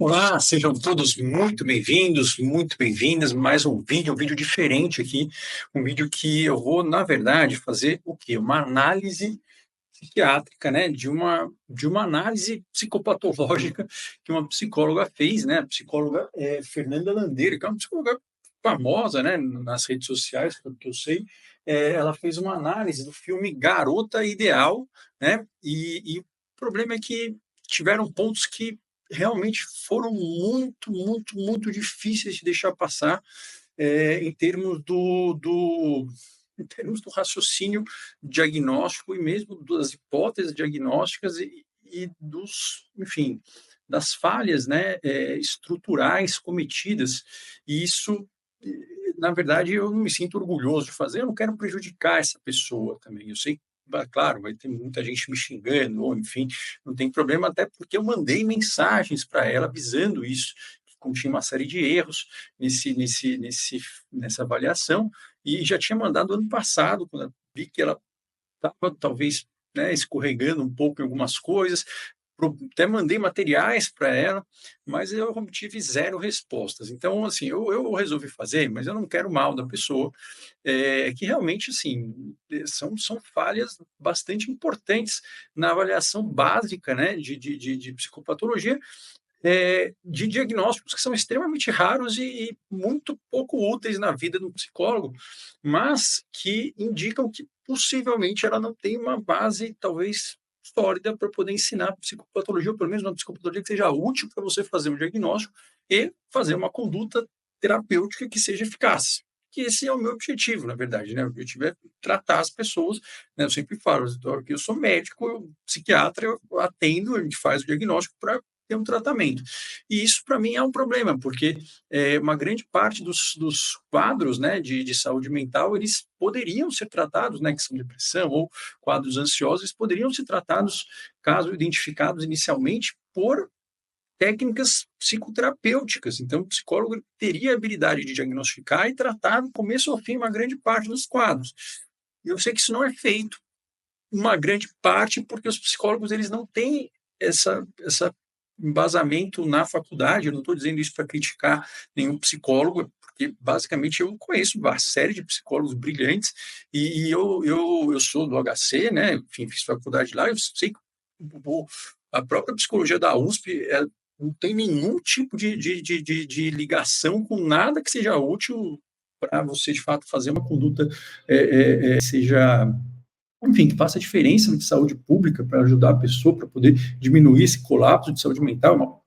Olá, sejam todos muito bem-vindos, muito bem-vindas. Mais um vídeo diferente aqui, um vídeo que eu vou, na verdade, fazer o quê? Uma análise psiquiátrica, né, de uma análise psicopatológica que uma psicóloga fez, né, a psicóloga Fernanda Landeira, que é uma psicóloga famosa, né, nas redes sociais, pelo que eu sei. Ela fez uma análise do filme Garota Ideal, né, e o problema é que tiveram pontos que realmente foram muito, muito, muito difíceis de deixar passar, em termos em termos do raciocínio diagnóstico e mesmo das hipóteses diagnósticas e dos, enfim, das falhas, né, estruturais cometidas. E isso, na verdade, eu não me sinto orgulhoso de fazer, eu não quero prejudicar essa pessoa também. Eu sei, claro, vai ter muita gente me xingando, ou enfim, não tem problema, até porque eu mandei mensagens para ela avisando isso, que continha uma série de erros nessa avaliação, e já tinha mandado ano passado, quando eu vi que ela estava talvez, né, escorregando um pouco em algumas coisas. Até mandei materiais para ela, mas eu obtive zero respostas. Então, assim, eu resolvi fazer, mas eu não quero mal da pessoa, que realmente, assim, são falhas bastante importantes na avaliação básica, né, de psicopatologia, de diagnósticos que são extremamente raros e muito pouco úteis na vida do psicólogo, mas que indicam que possivelmente ela não tem uma base, talvez, sólida para poder ensinar psicopatologia, ou pelo menos uma psicopatologia que seja útil para você fazer um diagnóstico e fazer uma conduta terapêutica que seja eficaz. Que esse é o meu objetivo, na verdade, né? O objetivo é tratar as pessoas, né? Eu sempre falo, que eu sou médico, psiquiatra, eu atendo, a gente faz o diagnóstico para ter um tratamento. E isso, para mim, é um problema, porque uma grande parte dos quadros, né, de saúde mental, eles poderiam ser tratados, né, que são depressão ou quadros ansiosos, eles poderiam ser tratados, caso identificados inicialmente, por técnicas psicoterapêuticas. Então, o psicólogo teria a habilidade de diagnosticar e tratar, do começo ao fim, uma grande parte dos quadros. E eu sei que isso não é feito, uma grande parte, porque os psicólogos eles não têm essa embasamento na faculdade. Eu não estou dizendo isso para criticar nenhum psicólogo, porque basicamente eu conheço uma série de psicólogos brilhantes e eu sou do HC, né? Enfim, fiz faculdade lá. Eu sei que a própria psicologia da USP não tem nenhum tipo de ligação com nada que seja útil para você, de fato, fazer uma conduta seja, enfim, que faça diferença de saúde pública para ajudar a pessoa, para poder diminuir esse colapso de saúde mental.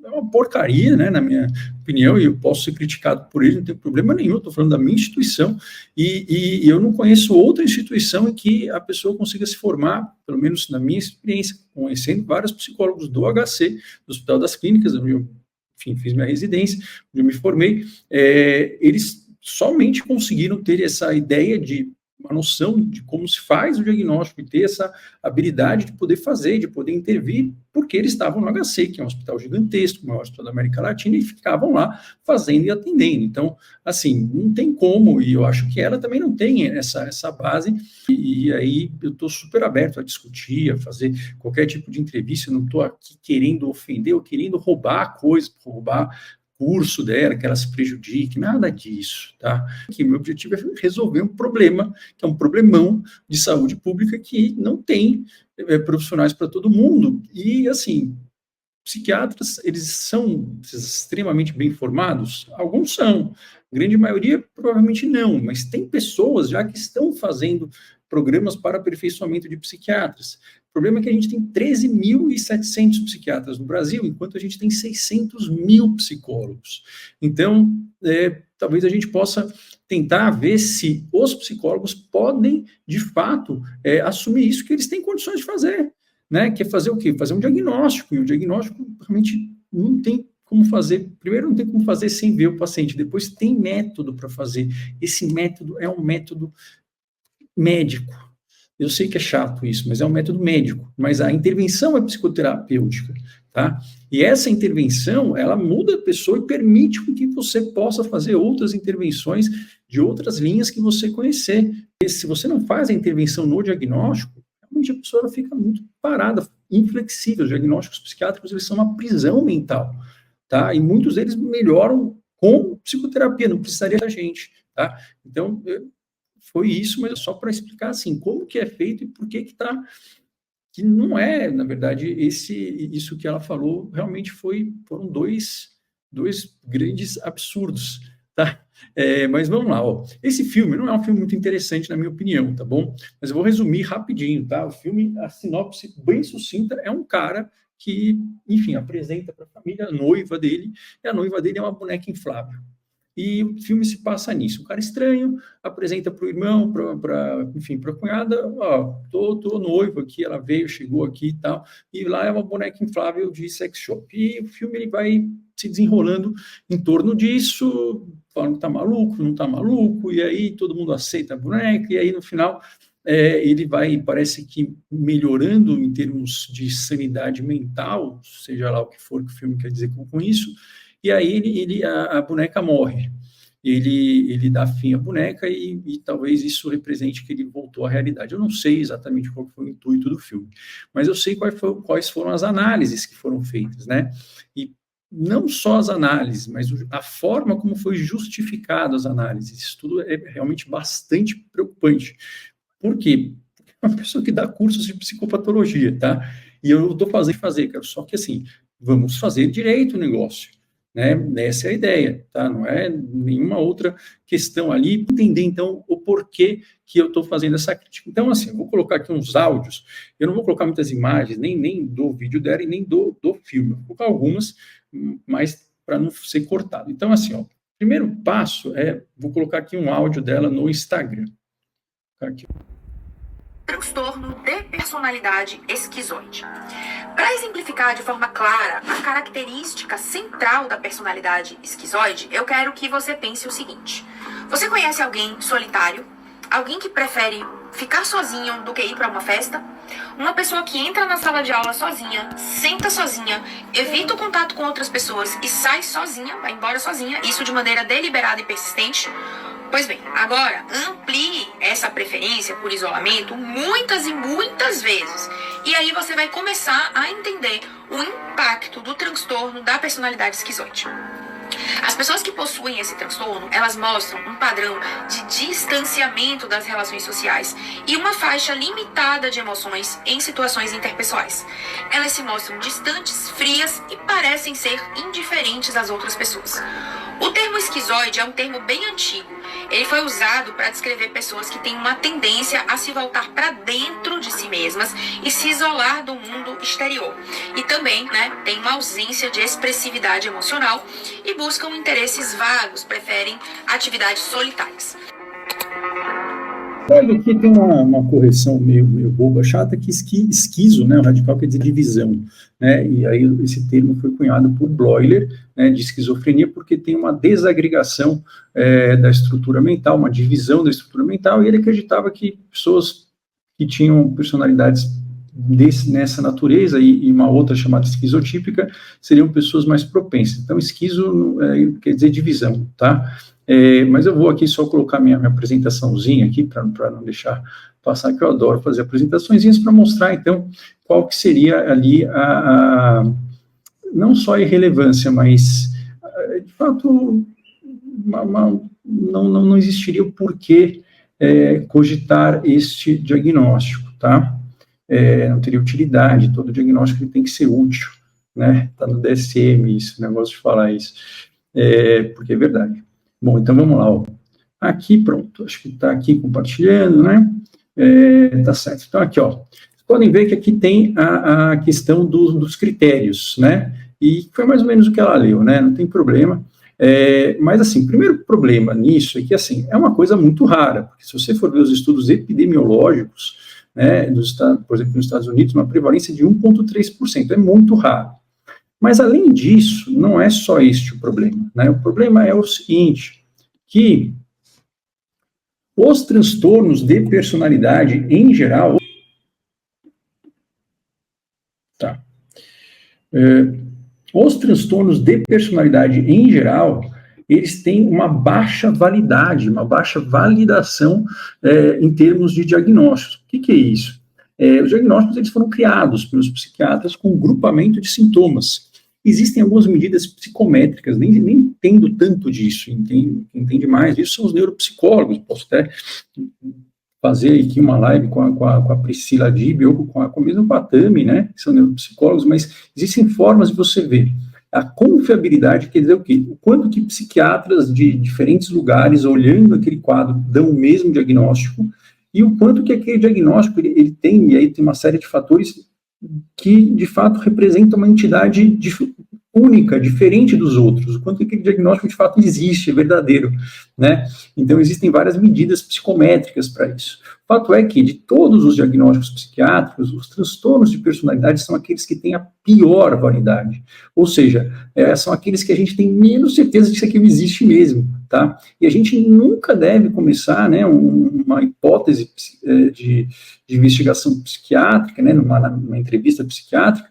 É uma porcaria, né, na minha opinião, e eu posso ser criticado por ele, não tem problema nenhum. Estou falando da minha instituição, e eu não conheço outra instituição em que a pessoa consiga se formar, pelo menos na minha experiência, conhecendo vários psicólogos do HC, do Hospital das Clínicas, onde eu, enfim, fiz minha residência, onde eu me formei. Eles somente conseguiram ter essa ideia de uma noção de como se faz o diagnóstico e ter essa habilidade de poder fazer, de poder intervir, porque eles estavam no HC, que é um hospital gigantesco, o maior hospital da América Latina, e ficavam lá fazendo e atendendo. Então, assim, não tem como, e eu acho que ela também não tem essa base, e aí eu estou super aberto a discutir, a fazer qualquer tipo de entrevista. Eu não estou aqui querendo ofender ou querendo roubar coisa, roubar curso dela, que ela se prejudique, nada disso, tá? Que meu objetivo é resolver um problema, que é um problemão de saúde pública que não tem profissionais para todo mundo. E, assim, psiquiatras, eles são extremamente bem formados? Alguns são, a grande maioria provavelmente não, mas tem pessoas já que estão fazendo programas para aperfeiçoamento de psiquiatras. O problema é que a gente tem 13.700 psiquiatras no Brasil, enquanto a gente tem 600 mil psicólogos. Então, talvez a gente possa tentar ver se os psicólogos podem, de fato, assumir isso que eles têm condições de fazer, né? Que é fazer o quê? Fazer um diagnóstico, e o diagnóstico realmente não tem como fazer. Primeiro, não tem como fazer sem ver o paciente, depois tem método para fazer. Esse método é um método médico. Eu sei que é chato isso, mas é um método médico. Mas a intervenção é psicoterapêutica, tá? E essa intervenção, ela muda a pessoa e permite que você possa fazer outras intervenções de outras linhas que você conhecer. E se você não faz a intervenção no diagnóstico, realmente a pessoa ela fica muito parada, inflexível. Os diagnósticos psiquiátricos, eles são uma prisão mental, tá? E muitos deles melhoram com psicoterapia, não precisaria da gente, tá? Então, foi isso, mas só para explicar, assim, como que é feito e por que que tá, que não é, na verdade, isso que ela falou, realmente foram dois grandes absurdos, tá? Mas vamos lá, ó. Esse filme não é um filme muito interessante, na minha opinião, tá bom? Mas eu vou resumir rapidinho, tá? O filme, a sinopse bem sucinta, é um cara que, enfim, apresenta para a família a noiva dele, e a noiva dele é uma boneca inflável. E o filme se passa nisso. Um cara estranho apresenta para o irmão, enfim, para a cunhada, ó, tô noivo aqui, ela veio, chegou aqui e tal, e lá é uma boneca inflável de sex shop. E o filme ele vai se desenrolando em torno disso, falando que tá maluco, não tá maluco, e aí todo mundo aceita a boneca, e aí no final ele vai, parece que melhorando em termos de sanidade mental, seja lá o que for que o filme quer dizer com isso, e aí a boneca morre. Ele dá fim à boneca e talvez isso represente que ele voltou à realidade. Eu não sei exatamente qual foi o intuito do filme, mas eu sei quais foram as análises que foram feitas, né? E não só as análises, mas a forma como foi justificado as análises. Isso tudo é realmente bastante preocupante. Por quê? Porque é uma pessoa que dá cursos de psicopatologia, tá? E eu estou fazer, cara, só que assim, vamos fazer direito o negócio. Né? Essa é a ideia, tá? Não é nenhuma outra questão ali. Entender, então, o porquê que eu estou fazendo essa crítica. Então, assim, eu vou colocar aqui uns áudios, eu não vou colocar muitas imagens, nem do vídeo dela e nem do filme. Eu vou colocar algumas, mas para não ser cortado. Então, assim, ó, o primeiro passo vou colocar aqui um áudio dela no Instagram. Aqui. Transtorno de personalidade esquizoide. Para exemplificar de forma clara a característica central da personalidade esquizoide, eu quero que você pense o seguinte: você conhece alguém solitário? Alguém que prefere ficar sozinho do que ir para uma festa? Uma pessoa que entra na sala de aula sozinha, senta sozinha, evita o contato com outras pessoas e sai sozinha, vai embora sozinha, isso de maneira deliberada e persistente? Pois bem, agora amplie essa preferência por isolamento muitas e muitas vezes. E aí você vai começar a entender o impacto do transtorno da personalidade esquizoide. As pessoas que possuem esse transtorno, elas mostram um padrão de distanciamento das relações sociais e uma faixa limitada de emoções em situações interpessoais. Elas se mostram distantes, frias e parecem ser indiferentes às outras pessoas. O termo esquizoide é um termo bem antigo. Ele foi usado para descrever pessoas que têm uma tendência a se voltar para dentro de si mesmas e se isolar do mundo exterior. E também, tem uma ausência de expressividade emocional e buscam interesses vagos, preferem atividades solitárias. Aqui tem uma correção meio boba, chata, que esquizo, né, o radical quer dizer divisão, né, e aí esse termo foi cunhado por Bloiler, né, de esquizofrenia, porque tem uma desagregação da estrutura mental, uma divisão da estrutura mental, e ele acreditava que pessoas que tinham personalidades nessa natureza e uma outra chamada esquizotípica seriam pessoas mais propensas. Então, esquizo quer dizer divisão, tá? Mas eu vou aqui só colocar minha apresentaçãozinha aqui, para não deixar passar, que eu adoro fazer apresentaçõezinhas, para mostrar, então, qual que seria ali não só a irrelevância, mas, de fato, não existiria o porquê cogitar este diagnóstico, tá? Não teria utilidade, todo diagnóstico tem que ser útil, né? Está no DSM isso, negócio de falar isso, porque é verdade. Bom, então vamos lá, ó. Aqui, pronto, acho que está aqui compartilhando, né? Tá certo. Então, aqui, ó, vocês podem ver que aqui tem a questão dos critérios, né? E foi mais ou menos o que ela leu, né? Não tem problema. Mas, assim, o primeiro problema nisso é que, assim, é uma coisa muito rara, porque se você for ver os estudos epidemiológicos, né, por exemplo, nos Estados Unidos, uma prevalência de 1,3%, é muito raro. Mas, além disso, não é só este o problema, né? O problema é o seguinte, que os transtornos de personalidade, em geral, os transtornos de personalidade, em geral, eles têm uma baixa validade, uma baixa validação em termos de diagnósticos. O que é isso? os diagnósticos eles foram criados pelos psiquiatras com um grupamento de sintomas. Existem algumas medidas psicométricas, nem entendo tanto disso, quem entende mais disso são os neuropsicólogos. Posso até fazer aqui uma live com a Priscila Dib, ou mesmo com a Tami, né, que são neuropsicólogos, mas existem formas de você ver. A confiabilidade quer dizer o quê? O quanto que psiquiatras de diferentes lugares, olhando aquele quadro, dão o mesmo diagnóstico, e o quanto que aquele diagnóstico ele tem, e aí tem uma série de fatores que, de fato, representam uma entidade única, diferente dos outros, o quanto aquele diagnóstico, de fato, existe, é verdadeiro, né? Então, existem várias medidas psicométricas para isso. O fato é que, de todos os diagnósticos psiquiátricos, os transtornos de personalidade são aqueles que têm a pior validade, ou seja, são aqueles que a gente tem menos certeza de que aquilo existe mesmo, tá? E a gente nunca deve começar, né, uma hipótese de investigação psiquiátrica, né, numa entrevista psiquiátrica,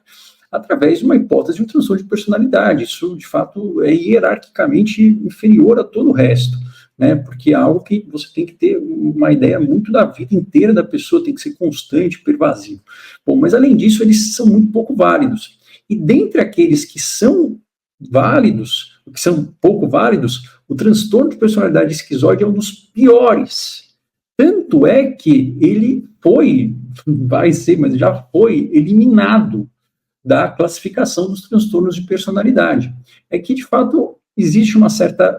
através de uma hipótese de um transtorno de personalidade. Isso, de fato, é hierarquicamente inferior a todo o resto, né, porque é algo que você tem que ter uma ideia muito da vida inteira da pessoa, tem que ser constante, pervasivo. Bom, mas além disso, eles são muito pouco válidos. E dentre aqueles que são válidos, que são pouco válidos, o transtorno de personalidade esquizoide é um dos piores. Tanto é que ele vai ser, mas já foi eliminado da classificação dos transtornos de personalidade. É que, de fato, existe uma certa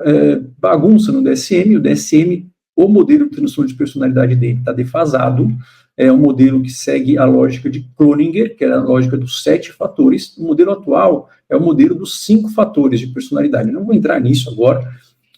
bagunça no DSM. O DSM, o modelo de transtorno de personalidade dele está defasado. É um modelo que segue a lógica de Cloninger, que era a lógica dos 7 fatores. O modelo atual é o modelo dos 5 fatores de personalidade. Eu não vou entrar nisso agora,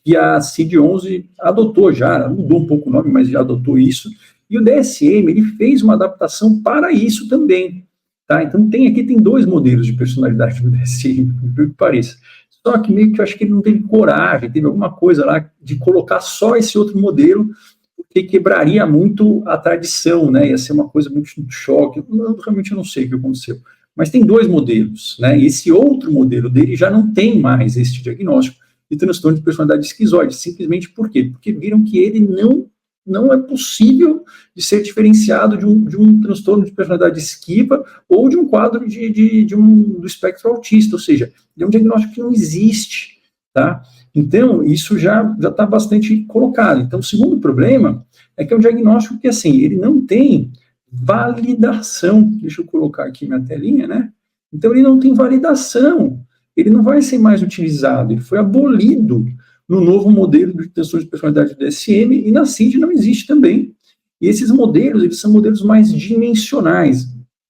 e a CID-11 adotou já, mudou um pouco o nome, mas já adotou isso. E o DSM, ele fez uma adaptação para isso também. Tá? Então, tem 2 modelos de personalidade no DSM, por que pareça. Só que meio que eu acho que ele não teve coragem, teve alguma coisa lá de colocar só esse outro modelo, porque quebraria muito a tradição, né? Ia ser uma coisa muito choque. Realmente eu não sei o que aconteceu. Mas tem 2 modelos, né? E esse outro modelo dele já não tem mais esse diagnóstico de transtorno de personalidade esquizoide. Simplesmente por quê? Porque viram que ele não é possível de ser diferenciado de um transtorno de personalidade esquiva ou de um quadro do espectro autista, ou seja, é um diagnóstico que não existe, tá? Então, isso já está bastante colocado. Então, o segundo problema é que é um diagnóstico que, assim, ele não tem validação. Deixa eu colocar aqui minha telinha, né? Então, ele não tem validação, ele não vai ser mais utilizado, ele foi abolido no novo modelo de transtorno de personalidade do DSM, e na CID não existe também. E esses modelos, eles são modelos mais dimensionais.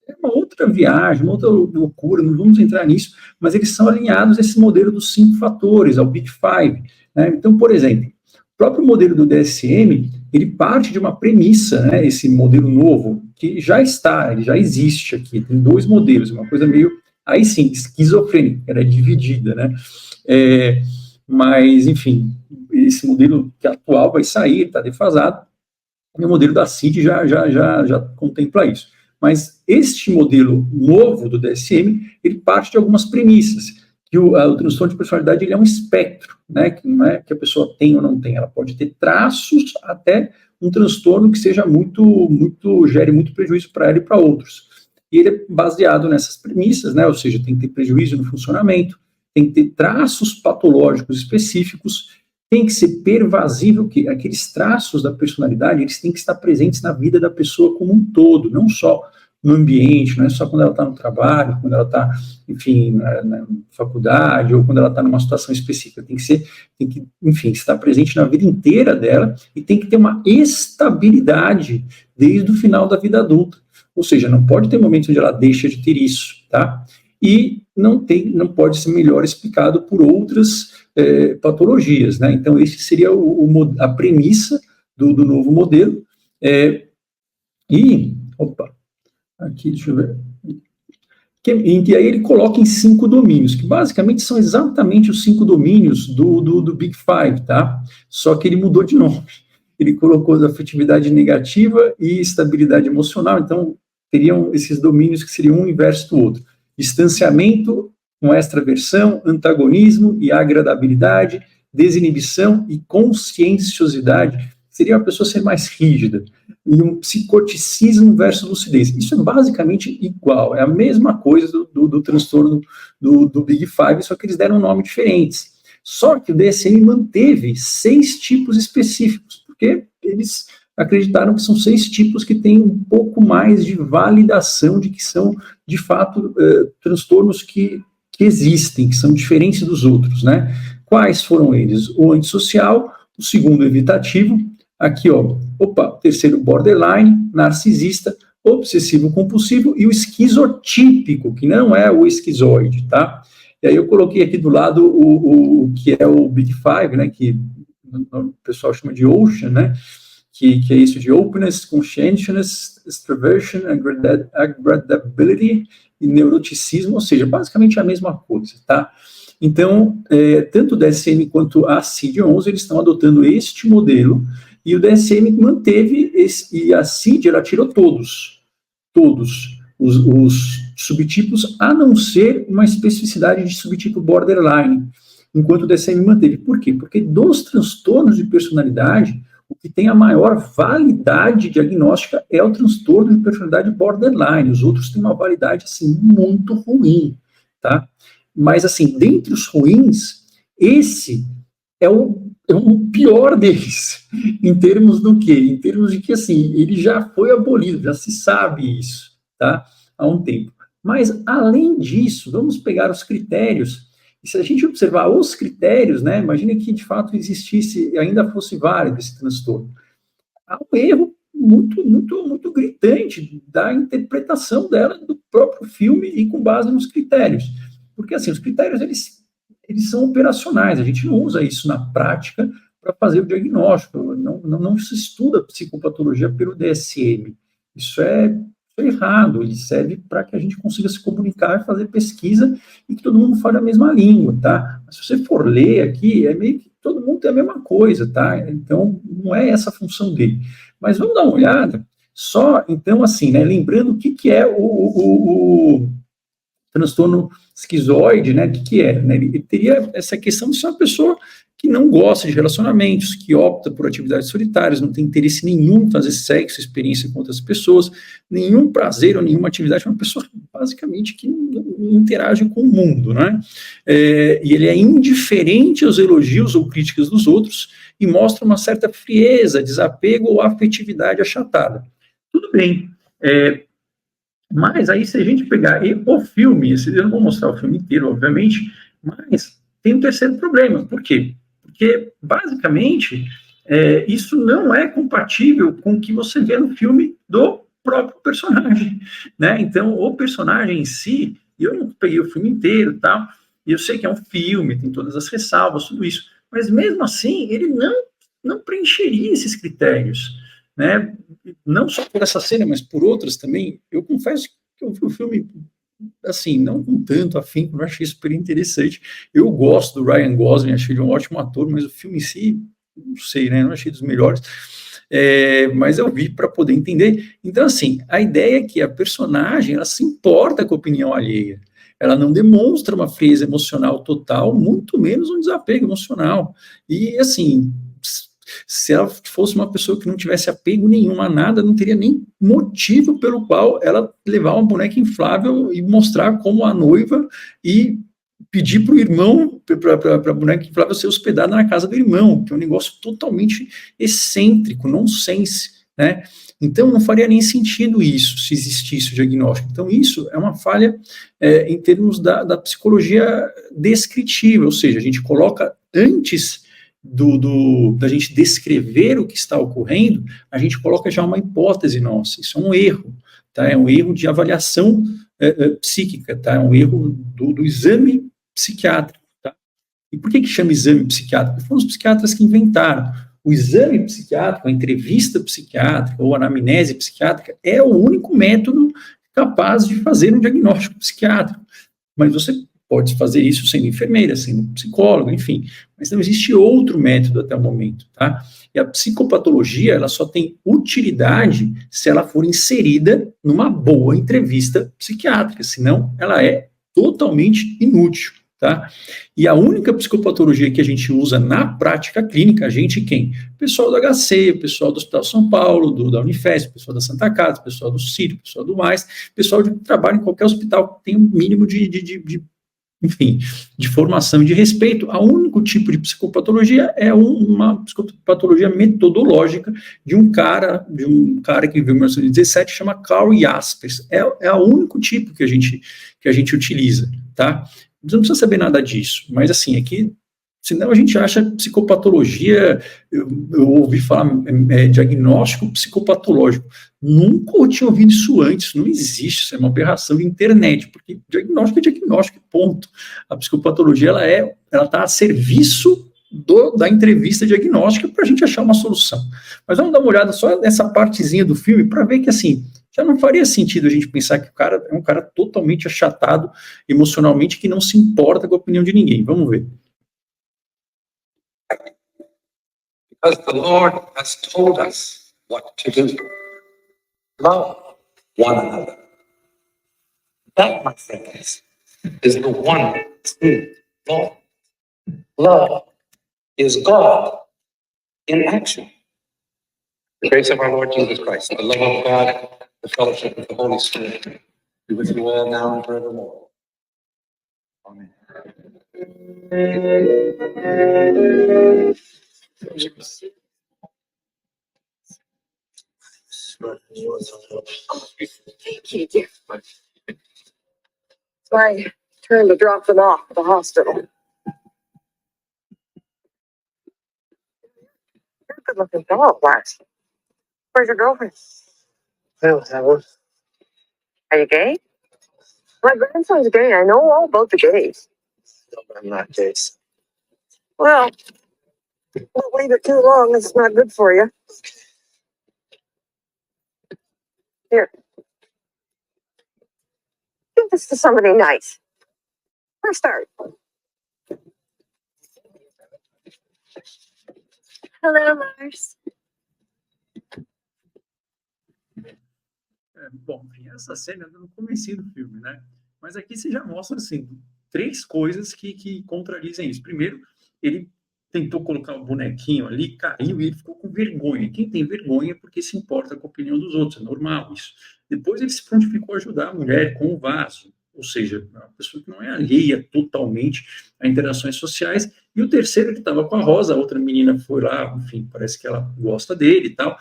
É uma outra viagem, uma outra loucura, não vamos entrar nisso, mas eles são alinhados a esse modelo dos 5 fatores, ao Big Five, né? Então, por exemplo, o próprio modelo do DSM, ele parte de uma premissa, né, esse modelo novo, que já está, ele já existe aqui, tem 2 modelos, uma coisa meio, aí sim, esquizofrênica, era dividida, né? Mas, enfim, esse modelo que atual vai sair, está defasado, e o modelo da CID já contempla isso. Mas este modelo novo do DSM, ele parte de algumas premissas, que o transtorno de personalidade ele é um espectro, né, que não é que a pessoa tem ou não tem, ela pode ter traços até um transtorno que seja gere muito prejuízo para ela e para outros. E ele é baseado nessas premissas, né, ou seja, tem que ter prejuízo no funcionamento, tem que ter traços patológicos específicos, tem que ser pervasivo, que aqueles traços da personalidade, eles têm que estar presentes na vida da pessoa como um todo, não só no ambiente, não é só quando ela está no trabalho, quando ela está, enfim, na faculdade, ou quando ela está numa situação específica, tem que, enfim, estar presente na vida inteira dela, e tem que ter uma estabilidade desde o final da vida adulta, ou seja, não pode ter momentos onde ela deixa de ter isso, tá? E não pode ser melhor explicado por outras patologias, né? Então, esse seria a premissa do novo modelo. Aqui, deixa eu ver. E aí ele coloca em 5 domínios, que basicamente são exatamente os 5 domínios do Big Five, tá? Só que ele mudou de nome. Ele colocou afetividade negativa e estabilidade emocional, então teriam esses domínios que seriam um inverso do outro. Distanciamento com extraversão, antagonismo e agradabilidade, desinibição e conscienciosidade, seria uma pessoa ser mais rígida, e um psicoticismo versus lucidez. Isso é basicamente igual, é a mesma coisa do transtorno do Big Five, só que eles deram nomes diferentes. Só que o DSM manteve 6 tipos específicos, porque eles acreditaram que são 6 tipos que têm um pouco mais de validação de que são, de fato, transtornos que existem, que são diferentes dos outros, né? Quais foram eles? O antissocial, o segundo evitativo, aqui, ó, terceiro borderline, narcisista, obsessivo compulsivo e o esquizotípico, que não é o esquizoide, tá? E aí eu coloquei aqui do lado o que é o Big Five, né, que o pessoal chama de Ocean, né, que é isso de openness, conscientiousness, extraversion, agradability e neuroticismo, ou seja, basicamente a mesma coisa, tá? Então, tanto o DSM quanto a CID-11, eles estão adotando este modelo, e o DSM manteve, e a CID, ela tirou todos os subtipos, a não ser uma especificidade de subtipo borderline, enquanto o DSM manteve. Por quê? Porque dos transtornos de personalidade, o que tem a maior validade diagnóstica é o transtorno de personalidade borderline, os outros têm uma validade, assim, muito ruim, tá? Mas, assim, dentre os ruins, esse é o pior deles, em termos do quê? Em termos de que, assim, ele já foi abolido, já se sabe isso, tá? Há um tempo. Mas, além disso, vamos pegar os critérios, e se a gente observar os critérios, né, imagine que, de fato, existisse, ainda fosse válido esse transtorno. Há um erro muito gritante da interpretação dela, do próprio filme, e com base nos critérios. Porque, assim, os critérios, eles são operacionais, a gente não usa isso na prática para fazer o diagnóstico, não se estuda psicopatologia pelo DSM, isso é errado, ele serve para que a gente consiga se comunicar e fazer pesquisa e que todo mundo fale a mesma língua, tá? Mas se você for ler aqui, é meio que todo mundo tem a mesma coisa, tá? Então, não é essa a função dele. Mas vamos dar uma olhada, só, então, assim, né, lembrando o que é o transtorno esquizoide, né, o que é? Né? Ele teria essa questão de ser uma pessoa que não gosta de relacionamentos, que opta por atividades solitárias, não tem interesse nenhum em fazer sexo, experiência com outras pessoas, nenhum prazer ou nenhuma atividade, é uma pessoa basicamente que não interage com o mundo, né? E ele é indiferente aos elogios ou críticas dos outros e mostra uma certa frieza, desapego ou afetividade achatada. Tudo bem, mas aí, se a gente pegar o filme, eu não vou mostrar o filme inteiro, obviamente, mas tem um terceiro problema. Por quê? Porque, basicamente, isso não é compatível com o que você vê no filme do próprio personagem, né? Então, o personagem em si, eu não peguei o filme inteiro, tá? E eu sei que é um filme, tem todas as ressalvas, tudo isso, mas mesmo assim, ele não preencheria esses critérios, né? Não só por essa cena, mas por outras também. Eu confesso que eu vi o filme, assim, não com tanto afinco, eu achei super interessante. Eu gosto do Ryan Gosling, achei ele um ótimo ator, mas o filme em si, não sei, né? Não achei dos melhores. Mas eu vi para poder entender. Então, assim, a ideia é que a personagem, ela se importa com a opinião alheia. Ela não demonstra uma frieza emocional total, muito menos um desapego emocional. E, assim, se ela fosse uma pessoa que não tivesse apego nenhum a nada, não teria nem motivo pelo qual ela levar uma boneca inflável e mostrar como a noiva e pedir para o irmão, para a boneca inflável ser hospedada na casa do irmão, que é um negócio totalmente excêntrico, nonsense, né? Então, não faria nem sentido isso, se existisse o diagnóstico. Então, isso é uma falha em termos da psicologia descritiva, ou seja, a gente coloca antes da gente descrever o que está ocorrendo, a gente coloca já uma hipótese nossa. Isso é um erro, tá? É um erro de avaliação psíquica, tá? É um erro do exame psiquiátrico, tá? E por que chama exame psiquiátrico? Foram os psiquiatras que inventaram. O exame psiquiátrico, a entrevista psiquiátrica ou a anamnese psiquiátrica é o único método capaz de fazer um diagnóstico psiquiátrico. Mas você pode fazer isso sendo enfermeira, sendo psicólogo, enfim, mas não existe outro método até o momento, tá? E a psicopatologia, ela só tem utilidade se ela for inserida numa boa entrevista psiquiátrica, senão ela é totalmente inútil, tá? tá? E a única psicopatologia que a gente usa na prática clínica, a gente quem? Pessoal do HC, pessoal do Hospital São Paulo, da Unifesp, pessoal da Santa Casa, pessoal do CIRI, pessoal do MAIS, pessoal que trabalha em qualquer hospital que tem um mínimo enfim, de formação e de respeito. O único tipo de psicopatologia é uma psicopatologia metodológica de um cara que viveu em 1917, chama Carl Jaspers. É o único tipo que a gente utiliza, tá? Você não precisa saber nada disso, mas assim, senão a gente acha psicopatologia, eu ouvi falar diagnóstico psicopatológico. Nunca eu tinha ouvido isso antes, não existe, isso é uma aberração de internet, porque diagnóstico é diagnóstico, ponto. A psicopatologia, ela está a serviço da entrevista diagnóstica para a gente achar uma solução. Mas vamos dar uma olhada só nessa partezinha do filme para ver que, assim, já não faria sentido a gente pensar que o cara é um cara totalmente achatado emocionalmente, que não se importa com a opinião de ninguém. Vamos ver. Because the Lord has told us what to do. Love one another. That, my friends, is the one true law. Love is God in action. The grace of our Lord Jesus Christ, the love of God, the fellowship of the Holy Spirit, be with you all now and forevermore. Amen. Thank you, dear. So I turned to drop them off at the hospital. You're a good-looking fellow, Lars. Where's your girlfriend? I don't have one. Are you gay? My grandson's gay. I know all about the gays. No, I'm not Jace. Well, don't leave it too long. It's not good for you. Here. Give this to somebody nice. For a start. Hello, Lars. Bom, essa cena é no comecinho do filme, né? Mas aqui você já mostra, assim, 3 coisas que contradizem isso. Primeiro, ele tentou colocar o bonequinho ali, caiu e ele ficou com vergonha. Quem tem vergonha é porque se importa com a opinião dos outros, é normal isso. Depois ele se prontificou a ajudar a mulher com o vaso, ou seja, uma pessoa que não é alheia totalmente a interações sociais. E o terceiro, ele estava com a Rosa, a outra menina foi lá, enfim, parece que ela gosta dele e tal,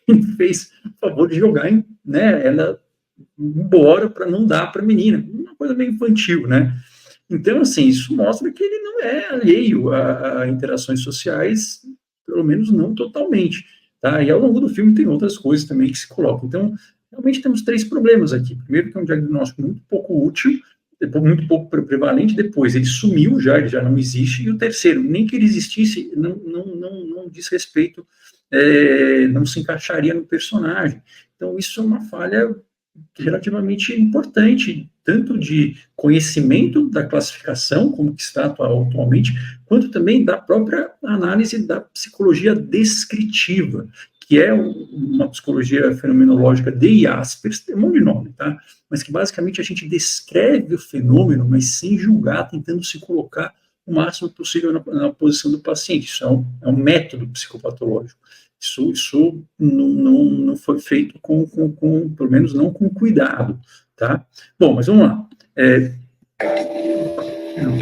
e fez o favor de jogar, né, ela embora para não dar para a menina, uma coisa meio infantil, né? Então, assim, isso mostra que ele não é alheio a interações sociais, pelo menos não totalmente, tá? E ao longo do filme tem outras coisas também que se colocam. Então, realmente temos 3 problemas aqui. Primeiro, que é um diagnóstico muito pouco útil, depois, muito pouco prevalente, depois ele sumiu já, ele já não existe, e o terceiro, nem que ele existisse, não diz respeito, não se encaixaria no personagem. Então, isso é uma falha relativamente importante, tanto de conhecimento da classificação, como que está atualmente, quanto também da própria análise da psicologia descritiva, que é uma psicologia fenomenológica de Jaspers, tem um monte de nome, tá? Mas que basicamente a gente descreve o fenômeno, mas sem julgar, tentando se colocar o máximo possível na posição do paciente. Isso é um método psicopatológico. Isso não foi feito pelo menos não com cuidado, tá? Bom, mas vamos lá.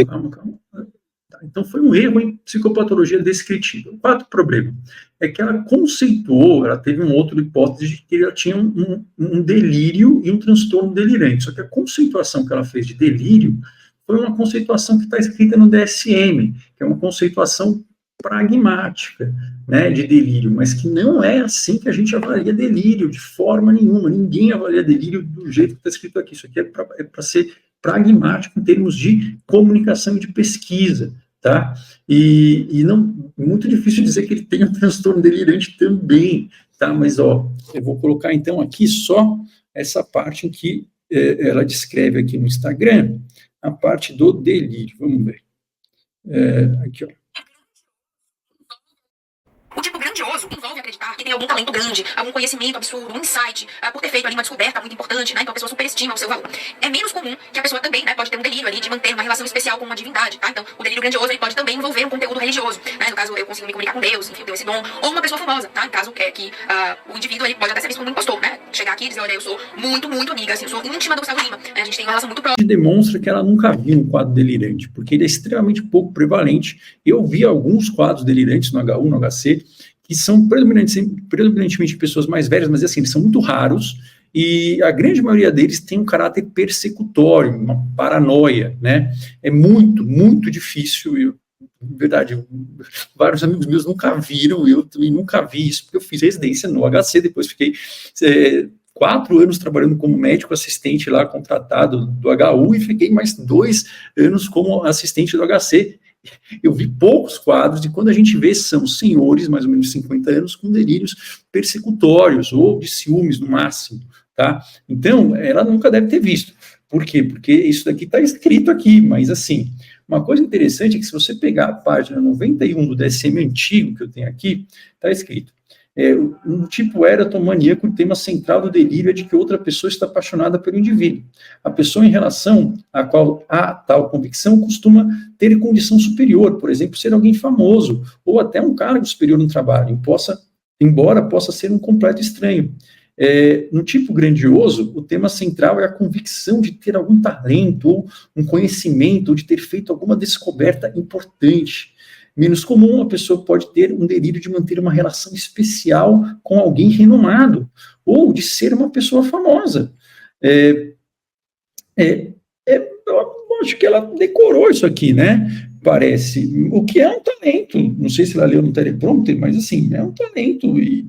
Calma. Tá, então, foi um erro em psicopatologia descritiva. O quarto problema é que ela conceituou, ela teve uma outra hipótese de que ela tinha um delírio e um transtorno delirante. Só que a conceituação que ela fez de delírio foi uma conceituação que está escrita no DSM, que é uma conceituação pragmática, né, de delírio, mas que não é assim que a gente avalia delírio, de forma nenhuma. Ninguém avalia delírio do jeito que está escrito aqui. Isso aqui é para ser pragmático em termos de comunicação e de pesquisa, tá? E não, muito difícil dizer que ele tem um transtorno delirante também, tá? Mas, ó, eu vou colocar então aqui só essa parte em que ela descreve aqui no Instagram, a parte do delírio. Vamos ver. Aqui, ó. O tipo grandioso envolve acreditar que tem algum talento grande, algum conhecimento absurdo, um insight, por ter feito ali uma descoberta muito importante, né? Então a pessoa superestima o seu valor. É menos comum que a pessoa também, né, pode ter um delírio ali de manter uma relação especial com uma divindade, tá? Então o delírio grandioso ele pode também envolver um conteúdo religioso, né? No caso eu consigo me comunicar com Deus, enfim, eu tenho esse dom, ou uma pessoa famosa, tá? No caso que o indivíduo ele pode até ser visto como um impostor, né? Chegar aqui e dizer, olha, eu sou muito, muito amiga, assim, eu sou íntima do Gustavo Lima, né? A gente tem uma relação muito próxima. Demonstra que ela nunca viu um quadro delirante, porque ele é extremamente pouco prevalente. Eu vi alguns quadros delirantes no H1, no HC, que são predominantemente pessoas mais velhas, mas assim, eles são muito raros, e a grande maioria deles tem um caráter persecutório, uma paranoia, né? É muito, muito difícil, verdade, vários amigos meus nunca viram, eu também nunca vi isso, porque eu fiz residência no HC, depois fiquei 4 anos trabalhando como médico assistente lá, contratado do HU, e fiquei mais 2 anos como assistente do HC. Eu vi poucos quadros, e quando a gente vê, são senhores, mais ou menos 50 anos, com delírios persecutórios, ou de ciúmes no máximo, tá? Então, ela nunca deve ter visto. Por quê? Porque isso daqui está escrito aqui, mas assim, uma coisa interessante é que se você pegar a página 91 do DSM antigo, que eu tenho aqui, está escrito, um tipo erotomaníaco, o tema central do delírio é de que outra pessoa está apaixonada pelo indivíduo. A pessoa em relação à qual há tal convicção costuma ter condição superior, por exemplo, ser alguém famoso, ou até um cargo superior no trabalho, embora possa ser um completo estranho. No tipo grandioso, o tema central é a convicção de ter algum talento, ou um conhecimento, ou de ter feito alguma descoberta importante. Menos comum, a pessoa pode ter um delírio de manter uma relação especial com alguém renomado, ou de ser uma pessoa famosa. Eu acho que ela decorou isso aqui, né? Parece. O que é um talento. Não sei se ela leu no teleprompter, mas assim, é um talento, e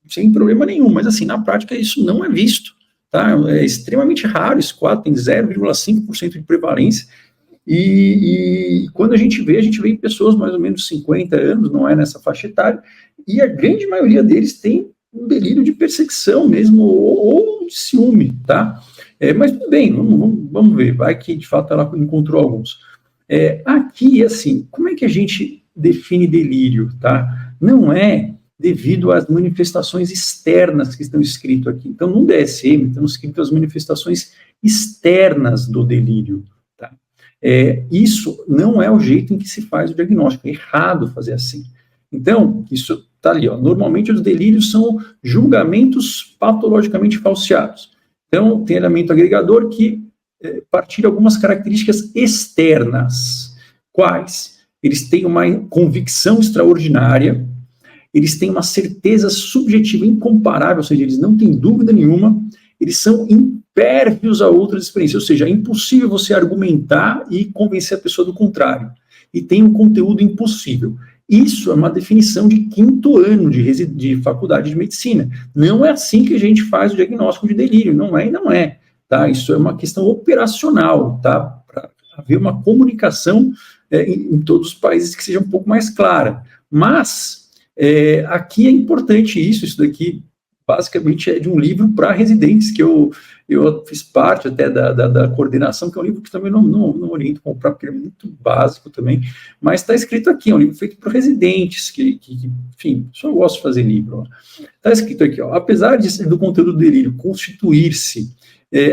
sem problema nenhum. Mas assim, na prática, isso não é visto. Tá? É extremamente raro, esse quadro tem 0,5% de prevalência. E quando a gente vê em pessoas mais ou menos 50 anos, não é nessa faixa etária, e a grande maioria deles tem um delírio de perseguição mesmo, ou de ciúme, tá? Mas tudo bem, vamos ver, vai que de fato ela encontrou alguns. Aqui, assim, como é que a gente define delírio, tá? Não é devido às manifestações externas que estão escritas aqui. Então, no DSM, estão escritas as manifestações externas do delírio. Isso não é o jeito em que se faz o diagnóstico, é errado fazer assim. Então, isso está ali, ó. Normalmente os delírios são julgamentos patologicamente falseados. Então, tem elemento agregador que partilha algumas características externas. Quais? Eles têm uma convicção extraordinária, eles têm uma certeza subjetiva incomparável, ou seja, eles não têm dúvida nenhuma, eles são impérvios a outras experiências, ou seja, é impossível você argumentar e convencer a pessoa do contrário, e tem um conteúdo impossível. Isso é uma definição de 5º ano de faculdade de medicina. Não é assim que a gente faz o diagnóstico de delírio, não é, tá? Isso é uma questão operacional, tá? Para haver uma comunicação em todos os países que seja um pouco mais clara. Mas, aqui é importante isso daqui, basicamente é de um livro para residentes, que eu fiz parte até da coordenação, que é um livro que também não oriento a comprar, porque é muito básico também, mas está escrito aqui, é um livro feito para residentes, que enfim, só gosto de fazer livro. Está escrito aqui, ó, apesar do conteúdo do delírio constituir-se,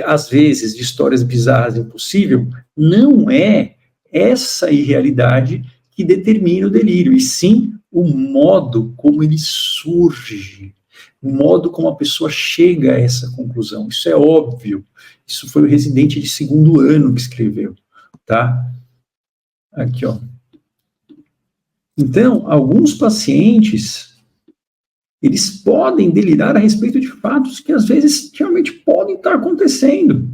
às vezes, de histórias bizarras e impossível, não é essa irrealidade que determina o delírio, e sim o modo como ele surge, o modo como a pessoa chega a essa conclusão. Isso é óbvio. Isso foi o residente de 2º ano que escreveu, tá? Aqui, ó. Então, alguns pacientes, eles podem delirar a respeito de fatos que, às vezes, realmente podem estar acontecendo,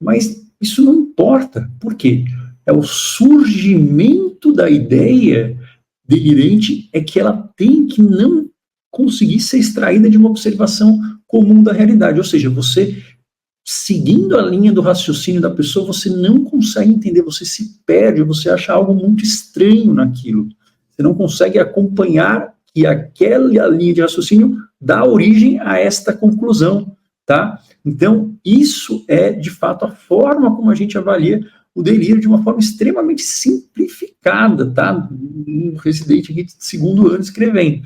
mas isso não importa. Por quê? É o surgimento da ideia delirante é que ela tem que não conseguir ser extraída de uma observação comum da realidade, ou seja, você, seguindo a linha do raciocínio da pessoa, você não consegue entender, você se perde, você acha algo muito estranho naquilo, você não consegue acompanhar que aquela linha de raciocínio dá origem a esta conclusão, tá? Então, isso é, de fato, a forma como a gente avalia o delírio de uma forma extremamente simplificada, tá? Um residente aqui de 2º ano escrevendo.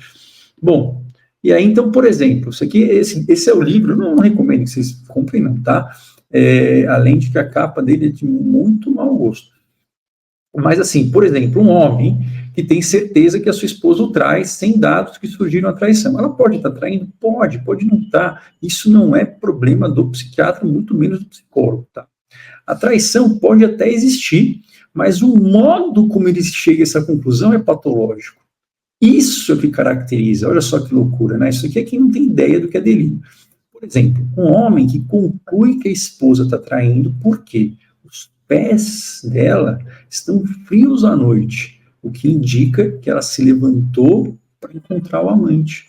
Bom, E aí, então, por exemplo, esse é o livro, eu não recomendo que vocês comprem não, tá? Além de que a capa dele é de muito mau gosto. Mas assim, por exemplo, um homem que tem certeza que a sua esposa o trai sem dados que surgiram a traição. Ela pode estar traindo? Pode não estar. Isso não é problema do psiquiatra, muito menos do psicólogo, tá? A traição pode até existir, mas o modo como ele chega a essa conclusão é patológico. Isso é o que caracteriza, olha só que loucura, né? Isso aqui é quem não tem ideia do que é delírio. Por exemplo, um homem que conclui que a esposa está traindo, por quê? Os pés dela estão frios à noite, o que indica que ela se levantou para encontrar o amante.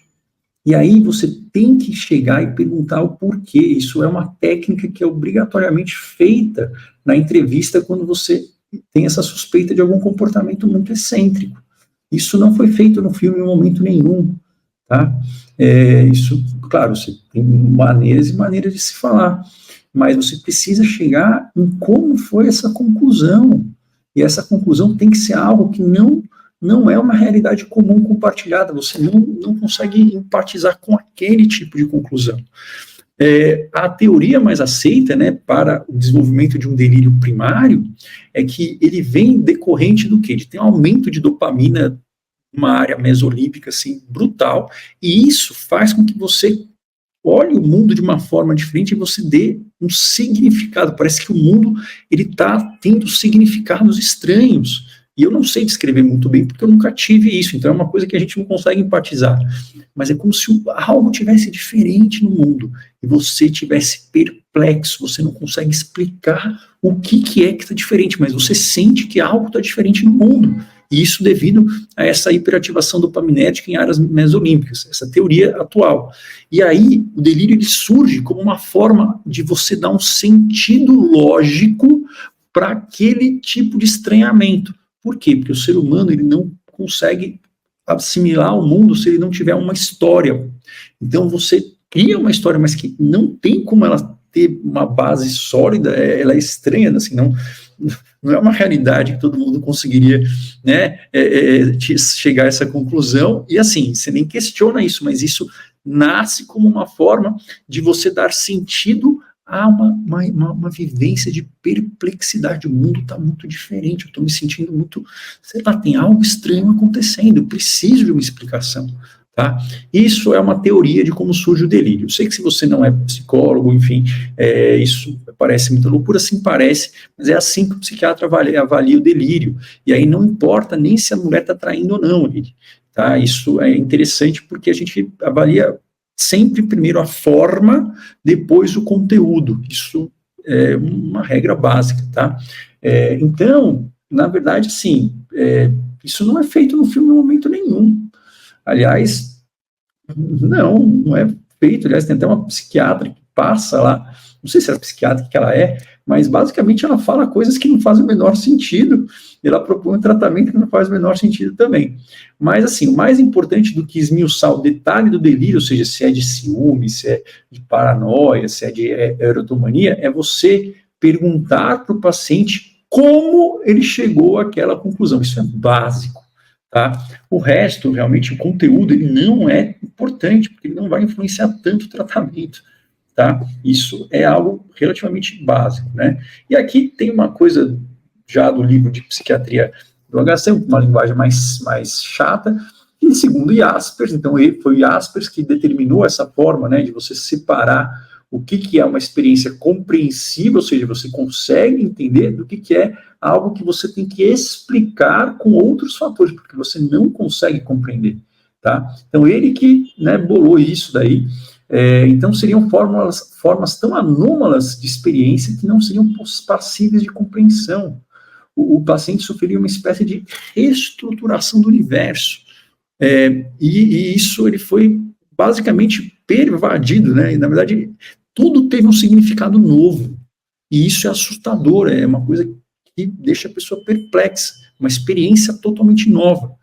E aí você tem que chegar e perguntar o porquê. Isso é uma técnica que é obrigatoriamente feita na entrevista quando você tem essa suspeita de algum comportamento muito excêntrico. Isso não foi feito no filme em momento nenhum, tá? Isso, claro, você tem maneiras e maneiras de se falar, mas você precisa chegar em como foi essa conclusão, e essa conclusão tem que ser algo que não é uma realidade comum compartilhada, você não consegue empatizar com aquele tipo de conclusão. A teoria mais aceita, né, para o desenvolvimento de um delírio primário é que ele vem decorrente do quê? De ter um aumento de dopamina numa área mesolímbica assim, brutal, e isso faz com que você olhe o mundo de uma forma diferente e você dê um significado. Parece que o mundo está tendo significados estranhos. E eu não sei descrever muito bem, porque eu nunca tive isso, então é uma coisa que a gente não consegue empatizar. Mas é como se algo tivesse diferente no mundo, e você tivesse perplexo, você não consegue explicar o que é que está diferente, mas você sente que algo está diferente no mundo. E isso devido a essa hiperativação dopaminética em áreas mesolímbicas, essa teoria atual. E aí o delírio ele surge como uma forma de você dar um sentido lógico para aquele tipo de estranhamento. Por quê? Porque o ser humano ele não consegue assimilar o mundo se ele não tiver uma história. Então você cria uma história, mas que não tem como ela ter uma base sólida, ela é estranha, assim, não é uma realidade que todo mundo conseguiria, né, chegar a essa conclusão, e assim, você nem questiona isso, mas isso nasce como uma forma de você dar sentido a uma vivência de perplexidade. O mundo está muito diferente, eu estou me sentindo muito, sei lá, tem algo estranho acontecendo, eu preciso de uma explicação, tá? Isso é uma teoria de como surge o delírio. Eu sei que se você não é psicólogo, enfim, isso parece muita loucura, sim parece, mas é assim que o psiquiatra avalia o delírio, e aí não importa nem se a mulher está traindo ou não, tá? Isso é interessante porque a gente avalia sempre primeiro a forma, depois o conteúdo. Isso é uma regra básica, tá? Então, na verdade, assim, isso não é feito no filme em momento nenhum. Aliás, não é feito. Aliás, tem até uma psiquiatra que passa lá, não sei se é a psiquiatra que ela é, mas basicamente ela fala coisas que não fazem o menor sentido, e ela propõe um tratamento que não faz o menor sentido também. Mas, assim, o mais importante do que esmiuçar o detalhe do delírio, ou seja, se é de ciúme, se é de paranoia, se é de erotomania, é você perguntar para o paciente como ele chegou àquela conclusão. Isso é básico, tá? O resto, realmente, o conteúdo, ele não é importante, porque ele não vai influenciar tanto o tratamento. Tá? Isso é algo relativamente básico, né? E aqui tem uma coisa já do livro de psiquiatria do HC, uma linguagem mais chata, e segundo Jaspers, então foi o Jaspers que determinou essa forma, né, de você separar o que é uma experiência compreensível, ou seja, você consegue entender do que é algo que você tem que explicar com outros fatores, porque você não consegue compreender, tá? Então ele que, né, bolou isso daí. Então seriam formas tão anômalas de experiência que não seriam passíveis de compreensão. O paciente sofreria uma espécie de reestruturação do universo, e isso ele foi basicamente pervadido, né? E, na verdade, tudo teve um significado novo, e isso é assustador, é uma coisa que deixa a pessoa perplexa, uma experiência totalmente nova.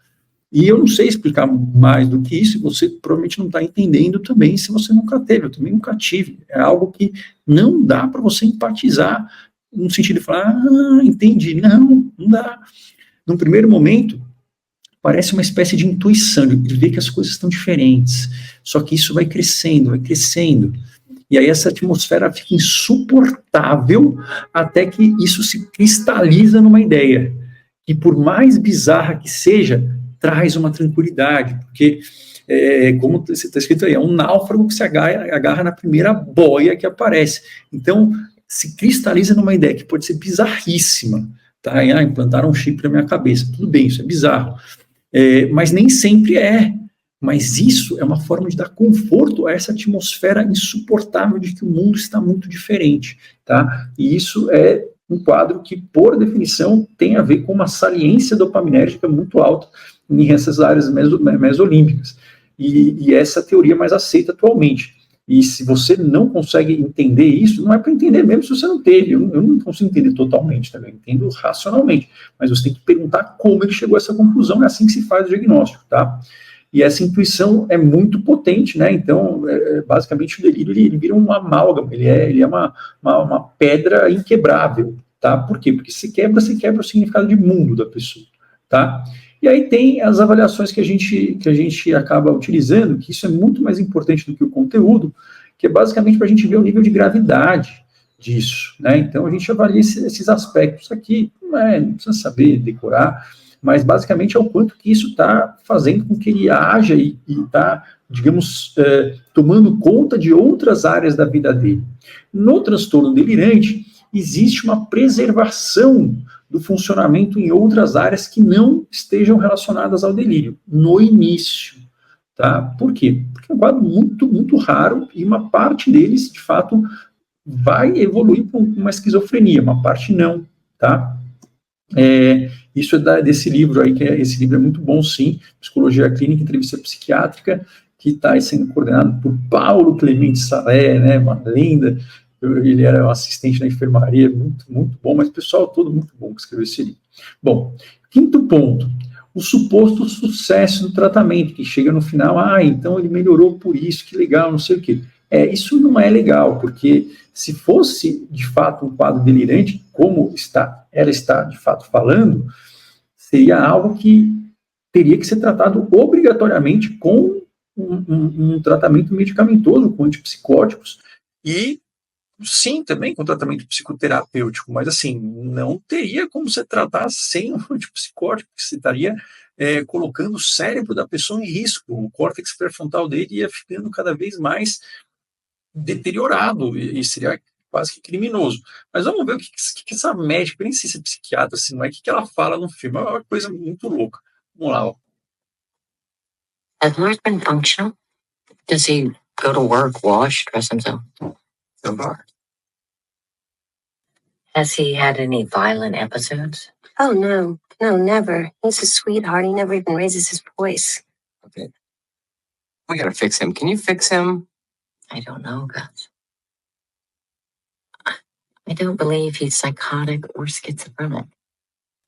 E eu não sei explicar mais do que isso, e você provavelmente não está entendendo também se você nunca teve, eu também nunca tive. É algo que não dá para você empatizar, no sentido de falar, entendi, não dá. Num primeiro momento, parece uma espécie de intuição, de ver que as coisas estão diferentes. Só que isso vai crescendo, e aí essa atmosfera fica insuportável até que isso se cristaliza numa ideia, que por mais bizarra que seja, traz uma tranquilidade, porque, como está escrito aí, é um náufrago que se agarra na primeira boia que aparece. Então, se cristaliza numa ideia que pode ser bizarríssima, tá? Implantaram um chip na minha cabeça, tudo bem, isso é bizarro, mas nem sempre é. Mas isso é uma forma de dar conforto a essa atmosfera insuportável de que o mundo está muito diferente, tá? E isso é um quadro que, por definição, tem a ver com uma saliência dopaminérgica muito alta nessas áreas mesolímbicas. E essa teoria mais aceita atualmente. E se você não consegue entender isso, não é para entender mesmo se você não teve. Eu não consigo entender totalmente também, eu entendo racionalmente. Mas você tem que perguntar como ele chegou a essa conclusão, é assim que se faz o diagnóstico, tá? E essa intuição é muito potente, né? Então, basicamente, o delírio ele vira um amálgama, ele é uma pedra inquebrável, tá? Por quê? Porque se quebra o significado de mundo da pessoa, tá? E aí tem as avaliações que a gente acaba utilizando, que isso é muito mais importante do que o conteúdo, que é basicamente para a gente ver o nível de gravidade disso, né? Então, a gente avalia esses aspectos aqui, não precisa saber decorar, mas basicamente é o quanto que isso está fazendo com que ele haja e está, digamos, tomando conta de outras áreas da vida dele. No transtorno delirante, existe uma preservação do funcionamento em outras áreas que não estejam relacionadas ao delírio, no início, tá? Por quê? Porque é um quadro muito, muito raro e uma parte deles, de fato, vai evoluir para uma esquizofrenia, uma parte não, tá? Isso é desse livro aí, esse livro é muito bom, sim, Psicologia Clínica e Entrevista Psiquiátrica, que está sendo coordenado por Paulo Clemente Salé, né, uma lenda. Ele era um assistente na enfermaria, muito, muito bom, mas o pessoal todo muito bom que escreveu esse livro. Bom, quinto ponto, o suposto sucesso do tratamento, que chega no final, então ele melhorou por isso, que legal, não sei o quê. Isso não é legal, porque se fosse, de fato, um quadro delirante, como ela está, de fato, falando, seria algo que teria que ser tratado obrigatoriamente com um tratamento medicamentoso, com antipsicóticos, e sim, também com tratamento psicoterapêutico, mas assim, não teria como você tratar sem um antipsicótico, porque você estaria colocando o cérebro da pessoa em risco, o córtex pré-frontal dele ia ficando cada vez mais deteriorado, e seria quase que criminoso. Mas vamos ver o que essa médica, nem sei se é psiquiatra, assim, não é, o que ela fala no filme, é uma coisa muito louca. Vamos lá, ó. Has Lewis been functional? Does he go to work, wash, dress himself? So far. Has he had any violent episodes? Oh, no, never. He's a sweetheart. He never even raises his voice. Okay. We gotta fix him. Can you fix him? I don't know, Gus. I don't believe he's psychotic or schizophrenic.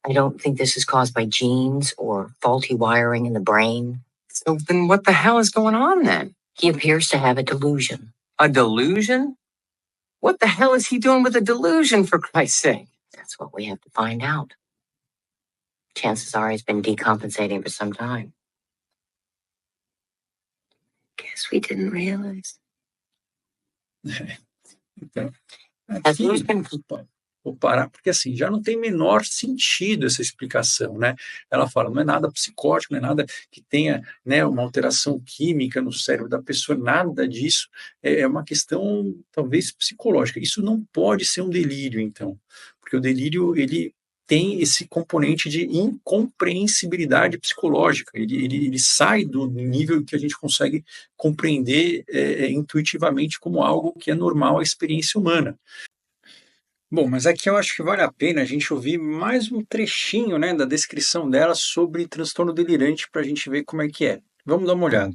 I don't think this is caused by genes or faulty wiring in the brain. So then what the hell is going on then? He appears to have a delusion. A delusion? What the hell is he doing with a delusion, for Christ's sake? That's what we have to find out. Chances are he's been decompensating for some time. Guess we didn't realize. Então, aqui, vou parar, porque assim, já não tem menor sentido essa explicação, né? Ela fala, não é nada psicótico, não é nada que tenha, né, uma alteração química no cérebro da pessoa, nada disso, é uma questão, talvez, psicológica. Isso não pode ser um delírio, então, porque o delírio, ele tem esse componente de incompreensibilidade psicológica, ele sai do nível que a gente consegue compreender intuitivamente como algo que é normal à experiência humana. Bom, mas aqui eu acho que vale a pena a gente ouvir mais um trechinho, né, da descrição dela sobre transtorno delirante para a gente ver como é que é. Vamos dar uma olhada.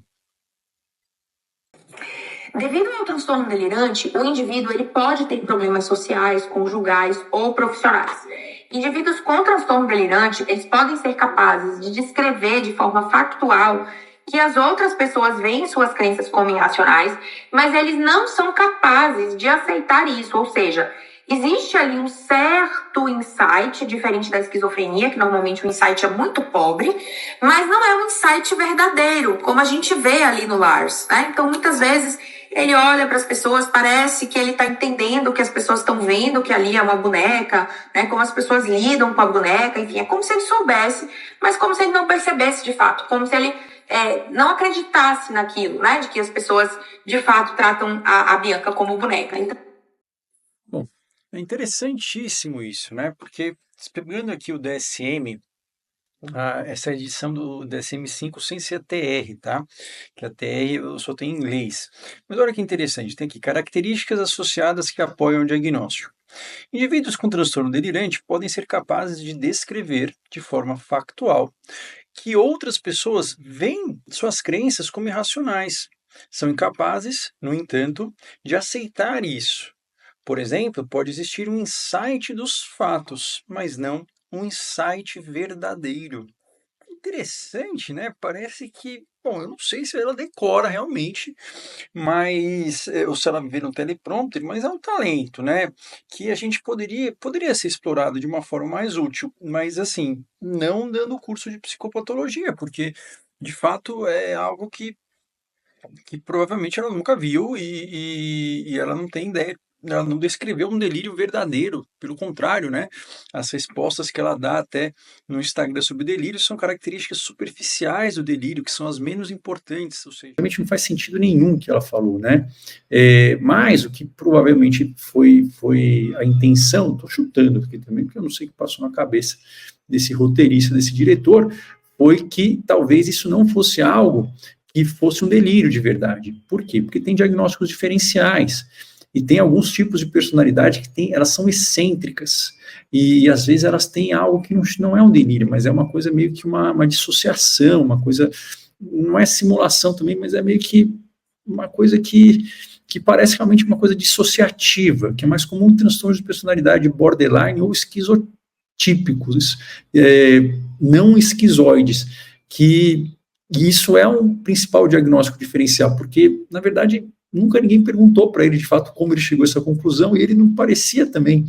Devido ao transtorno delirante, o indivíduo ele pode ter problemas sociais, conjugais ou profissionais. Indivíduos com transtorno delirante, eles podem ser capazes de descrever de forma factual que as outras pessoas veem suas crenças como irracionais, mas eles não são capazes de aceitar isso, ou seja, Existe ali um certo insight, diferente da esquizofrenia, que normalmente o insight é muito pobre, mas não é um insight verdadeiro, como a gente vê ali no Lars, né? Então, muitas vezes, ele olha para as pessoas, parece que ele está entendendo o que as pessoas estão vendo, que ali é uma boneca, né? Como as pessoas lidam com a boneca, enfim, é como se ele soubesse, mas como se ele não percebesse de fato, como se ele não acreditasse naquilo, né? De que as pessoas, de fato, tratam a Bianca como boneca. Então, Bom, é interessantíssimo isso, né? Porque, pegando aqui o DSM, essa edição do DSM-5 sem ser a TR, tá? Que a TR eu só tenho em inglês. Mas olha que interessante, tem aqui características associadas que apoiam o diagnóstico. Indivíduos com transtorno delirante podem ser capazes de descrever de forma factual que outras pessoas veem suas crenças como irracionais. São incapazes, no entanto, de aceitar isso. Por exemplo, pode existir um insight dos fatos, mas não um insight verdadeiro. Interessante, né? Parece que, bom, eu não sei se ela decora realmente, mas ou se ela vê no teleprompter, mas é um talento, né? Que a gente poderia ser explorado de uma forma mais útil, mas assim, não dando curso de psicopatologia, porque de fato é algo que provavelmente ela nunca viu e ela não tem ideia, ela não descreveu um delírio verdadeiro, pelo contrário, né? As respostas que ela dá até no Instagram sobre delírio são características superficiais do delírio, que são as menos importantes, ou seja, realmente não faz sentido nenhum que ela falou, né? Mas o que provavelmente foi a intenção, estou chutando aqui também, porque eu não sei o que passou na cabeça desse roteirista, desse diretor, foi que talvez isso não fosse algo que fosse um delírio de verdade. Por quê? Porque tem diagnósticos diferenciais e tem alguns tipos de personalidade que elas são excêntricas e às vezes elas têm algo que não é um delírio, mas é uma coisa meio que uma dissociação, uma coisa, não é simulação também, mas é meio que uma coisa que parece realmente uma coisa dissociativa, que é mais comum em transtornos de personalidade borderline ou esquizotípicos, não esquizoides, e isso é um principal diagnóstico diferencial, porque, na verdade, nunca ninguém perguntou para ele, de fato, como ele chegou a essa conclusão, e ele não parecia também,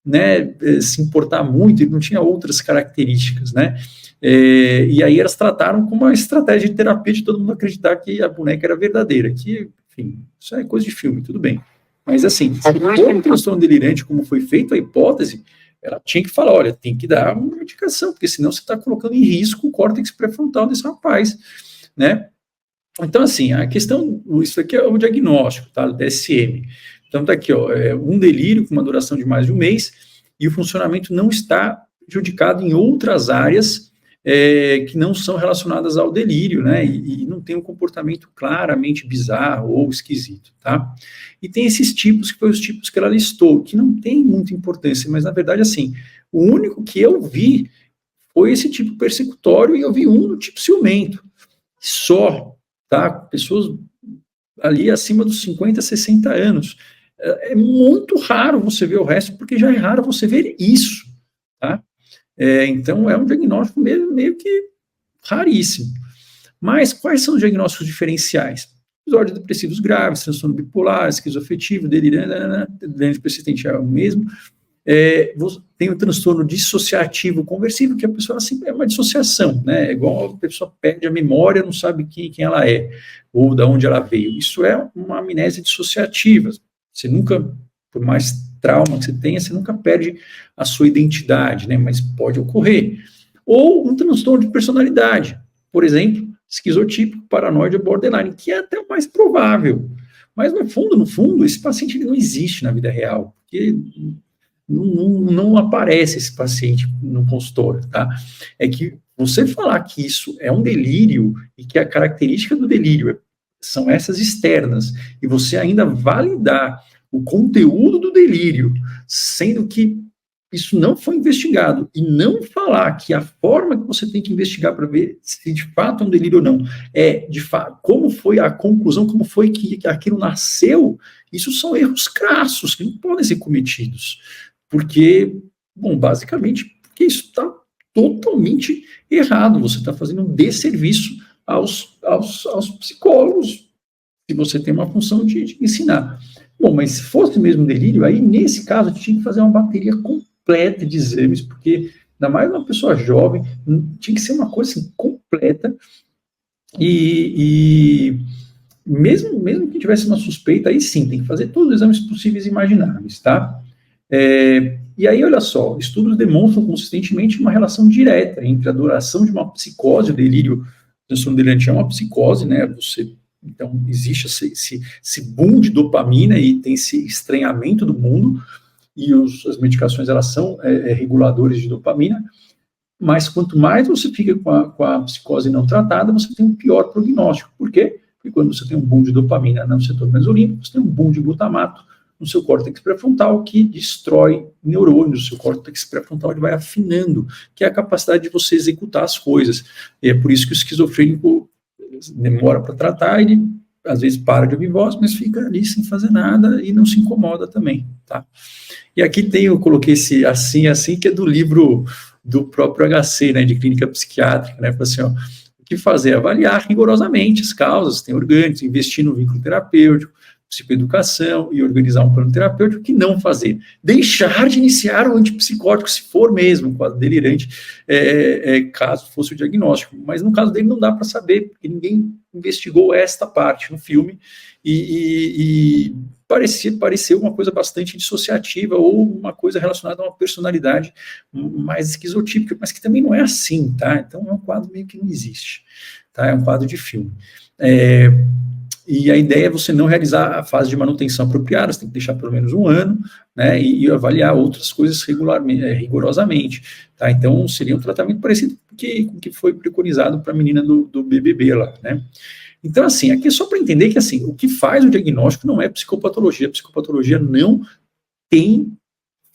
né, se importar muito, ele não tinha outras características, né, e aí elas trataram como uma estratégia de terapia de todo mundo acreditar que a boneca era verdadeira, que, enfim, isso é coisa de filme, tudo bem. Mas, assim, se for um transtorno delirante, como foi feito a hipótese, ela tinha que falar, olha, tem que dar uma medicação, porque senão você está colocando em risco o córtex pré-frontal desse rapaz, né? Então, assim, a questão, isso aqui é o diagnóstico, tá, do DSM. Então, tá aqui, ó, um delírio com uma duração de mais de um mês, e o funcionamento não está prejudicado em outras áreas que não são relacionadas ao delírio, né, e não tem um comportamento claramente bizarro ou esquisito, tá? E tem esses tipos, que foram os tipos que ela listou, que não tem muita importância, mas, na verdade, assim, o único que eu vi foi esse tipo persecutório, e eu vi um do tipo ciumento, só, tá? Pessoas ali acima dos 50, 60 anos. É muito raro você ver o resto, porque já é raro você ver isso, tá? Então, é um diagnóstico meio que raríssimo. Mas, quais são os diagnósticos diferenciais? Episódios depressivos graves, transtorno bipolar, esquizoafetivo, delirante persistente é o mesmo. Tem o transtorno dissociativo conversivo, que a pessoa sempre é uma dissociação, né? É igual a pessoa perde a memória, não sabe quem ela é, ou de onde ela veio. Isso é uma amnésia dissociativa. Você nunca, por mais trauma que você tenha, você nunca perde a sua identidade, né? Mas pode ocorrer. Ou um transtorno de personalidade, por exemplo, esquizotípico, paranoide ou borderline, que é até o mais provável. Mas, no fundo, esse paciente não existe na vida real, porque não aparece esse paciente no consultório, tá? É que você falar que isso é um delírio e que a característica do delírio são essas externas, e você ainda validar o conteúdo do delírio, sendo que isso não foi investigado, e não falar que a forma que você tem que investigar para ver se de fato é um delírio ou não, de fato, como foi a conclusão, como foi que aquilo nasceu, isso são erros crassos que não podem ser cometidos. Porque, bom, basicamente, porque isso está totalmente errado, você está fazendo um desserviço aos psicólogos se você tem uma função de ensinar. Bom, mas se fosse mesmo delírio, aí nesse caso a gente tinha que fazer uma bateria completa de exames, porque ainda mais uma pessoa jovem, tinha que ser uma coisa assim, completa, e mesmo que tivesse uma suspeita, aí sim, tem que fazer todos os exames possíveis e imagináveis, tá? E aí, olha só, estudos demonstram consistentemente uma relação direta entre a duração de uma psicose, o delírio, transtorno delirante é uma psicose, né? Então, existe esse boom de dopamina e tem esse estranhamento do mundo, e as medicações, elas são reguladores de dopamina, mas quanto mais você fica com a psicose não tratada, você tem um pior prognóstico. Por quê? Porque quando você tem um boom de dopamina no setor mesolímbico, você tem um boom de glutamato no seu córtex pré-frontal, que destrói neurônios. O seu córtex pré-frontal ele vai afinando, que é a capacidade de você executar as coisas. E é por isso que o esquizofrênico demora para tratar, ele às vezes para de ouvir voz, mas fica ali sem fazer nada e não se incomoda também, tá? E aqui eu coloquei esse assim, que é do livro do próprio HC, né, de clínica psiquiátrica, né, assim, ó, o que fazer? Avaliar rigorosamente as causas, tem orgânicos, investir no vínculo terapêutico, psicoeducação e organizar um plano terapêutico. Que não fazer? Deixar de iniciar o antipsicótico, se for mesmo um quadro delirante, caso fosse o diagnóstico. Mas no caso dele não dá para saber, porque ninguém investigou esta parte no filme e pareceu uma coisa bastante dissociativa ou uma coisa relacionada a uma personalidade mais esquizotípica, mas que também não é assim, tá? Então é um quadro meio que não existe, tá? É um quadro de filme. E a ideia é você não realizar a fase de manutenção apropriada, você tem que deixar pelo menos um ano, né, e avaliar outras coisas rigorosamente, tá? Então, seria um tratamento parecido com o que foi preconizado para a menina do BBB lá, né? Então, assim, aqui é só para entender que, assim, o que faz o diagnóstico não é psicopatologia. A psicopatologia não tem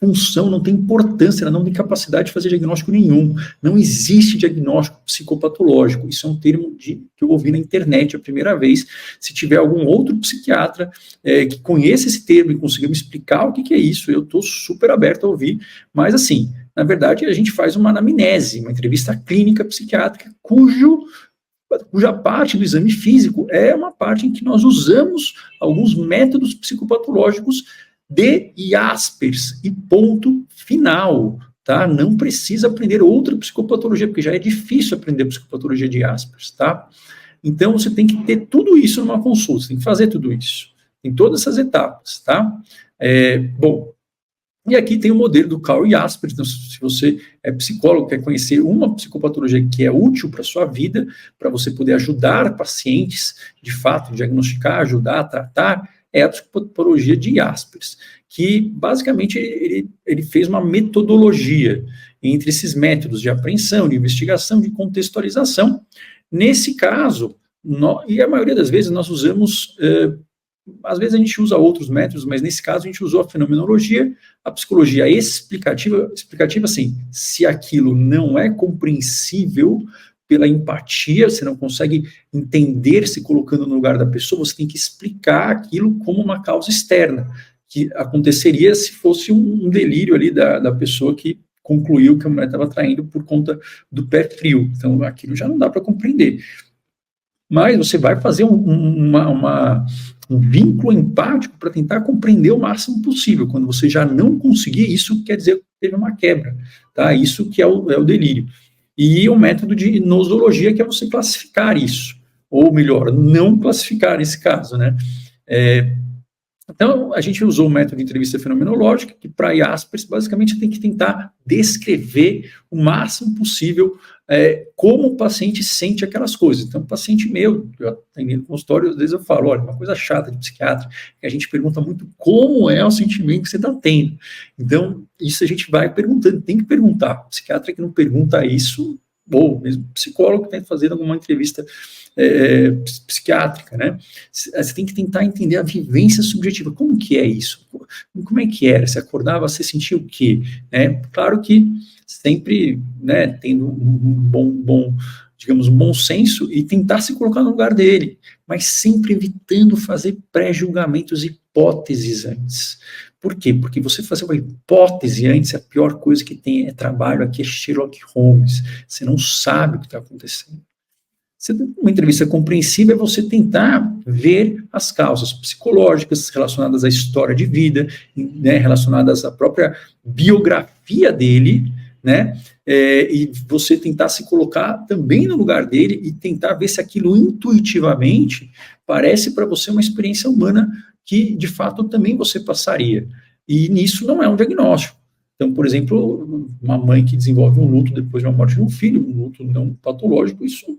função, não tem importância, ela não tem capacidade de fazer diagnóstico nenhum. Não existe diagnóstico psicopatológico. Isso é um termo que eu ouvi na internet a primeira vez. Se tiver algum outro psiquiatra que conheça esse termo e consiga me explicar o que é isso, eu estou super aberto a ouvir. Mas, assim, na verdade, a gente faz uma anamnese, uma entrevista clínica psiquiátrica, cuja parte do exame físico é uma parte em que nós usamos alguns métodos psicopatológicos de Jaspers e ponto final, tá? Não precisa aprender outra psicopatologia, porque já é difícil aprender psicopatologia de Jaspers, tá? Então, você tem que ter tudo isso numa consulta, você tem que fazer tudo isso, em todas essas etapas, tá? Bom, e aqui tem o modelo do Carl Jaspers. Então, se você é psicólogo, quer conhecer uma psicopatologia que é útil para a sua vida, para você poder ajudar pacientes, de fato, diagnosticar, ajudar a tratar, é a psicopatologia de Jaspers, que basicamente ele fez uma metodologia entre esses métodos de apreensão, de investigação, de contextualização. Nesse caso, e a maioria das vezes nós usamos, às vezes a gente usa outros métodos, mas nesse caso a gente usou a fenomenologia, a psicologia explicativa assim, se aquilo não é compreensível pela empatia, você não consegue entender se colocando no lugar da pessoa, você tem que explicar aquilo como uma causa externa, que aconteceria se fosse um delírio ali da pessoa que concluiu que a mulher estava traindo por conta do pé frio. Então, aquilo já não dá para compreender. Mas você vai fazer um vínculo empático para tentar compreender o máximo possível. Quando você já não conseguir, isso quer dizer que teve uma quebra, tá? Isso que é o delírio. E o método de nosologia, que é você classificar isso, ou melhor, não classificar nesse caso, né? Então, a gente usou o método de entrevista fenomenológica, que para Jaspers, basicamente, tem que tentar descrever o máximo possível como o paciente sente aquelas coisas. Então, o paciente meu, eu atendendo no consultório, às vezes eu falo, olha, uma coisa chata de psiquiatra, que a gente pergunta muito como é o sentimento que você está tendo. Então, isso a gente vai perguntando, tem que perguntar. O psiquiatra que não pergunta isso, ou mesmo psicólogo que está fazendo alguma entrevista psiquiátrica, né? Você tem que tentar entender a vivência subjetiva. Como que é isso? Como é que era? Você acordava, você sentia o quê? Claro que sempre, né, tendo um bom, digamos, um bom senso e tentar se colocar no lugar dele, mas sempre evitando fazer pré-julgamentos, hipóteses antes. Por quê? Porque você fazer uma hipótese antes, a pior coisa que tem trabalho aqui é Sherlock Holmes. Você não sabe o que está acontecendo. Uma entrevista compreensiva é você tentar ver as causas psicológicas relacionadas à história de vida, né, relacionadas à própria biografia dele, né, e você tentar se colocar também no lugar dele e tentar ver se aquilo intuitivamente parece para você uma experiência humana que, de fato, também você passaria. E nisso não é um diagnóstico. Então, por exemplo, uma mãe que desenvolve um luto depois de uma morte de um filho, um luto não patológico, isso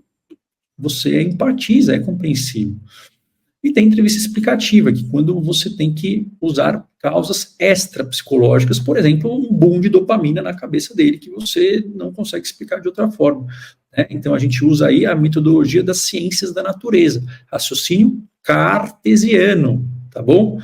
você empatiza, é compreensível. E tem entrevista explicativa, que quando você tem que usar causas extrapsicológicas, por exemplo, um boom de dopamina na cabeça dele, que você não consegue explicar de outra forma, né? Então a gente usa aí a metodologia das ciências da natureza, raciocínio cartesiano, tá bom?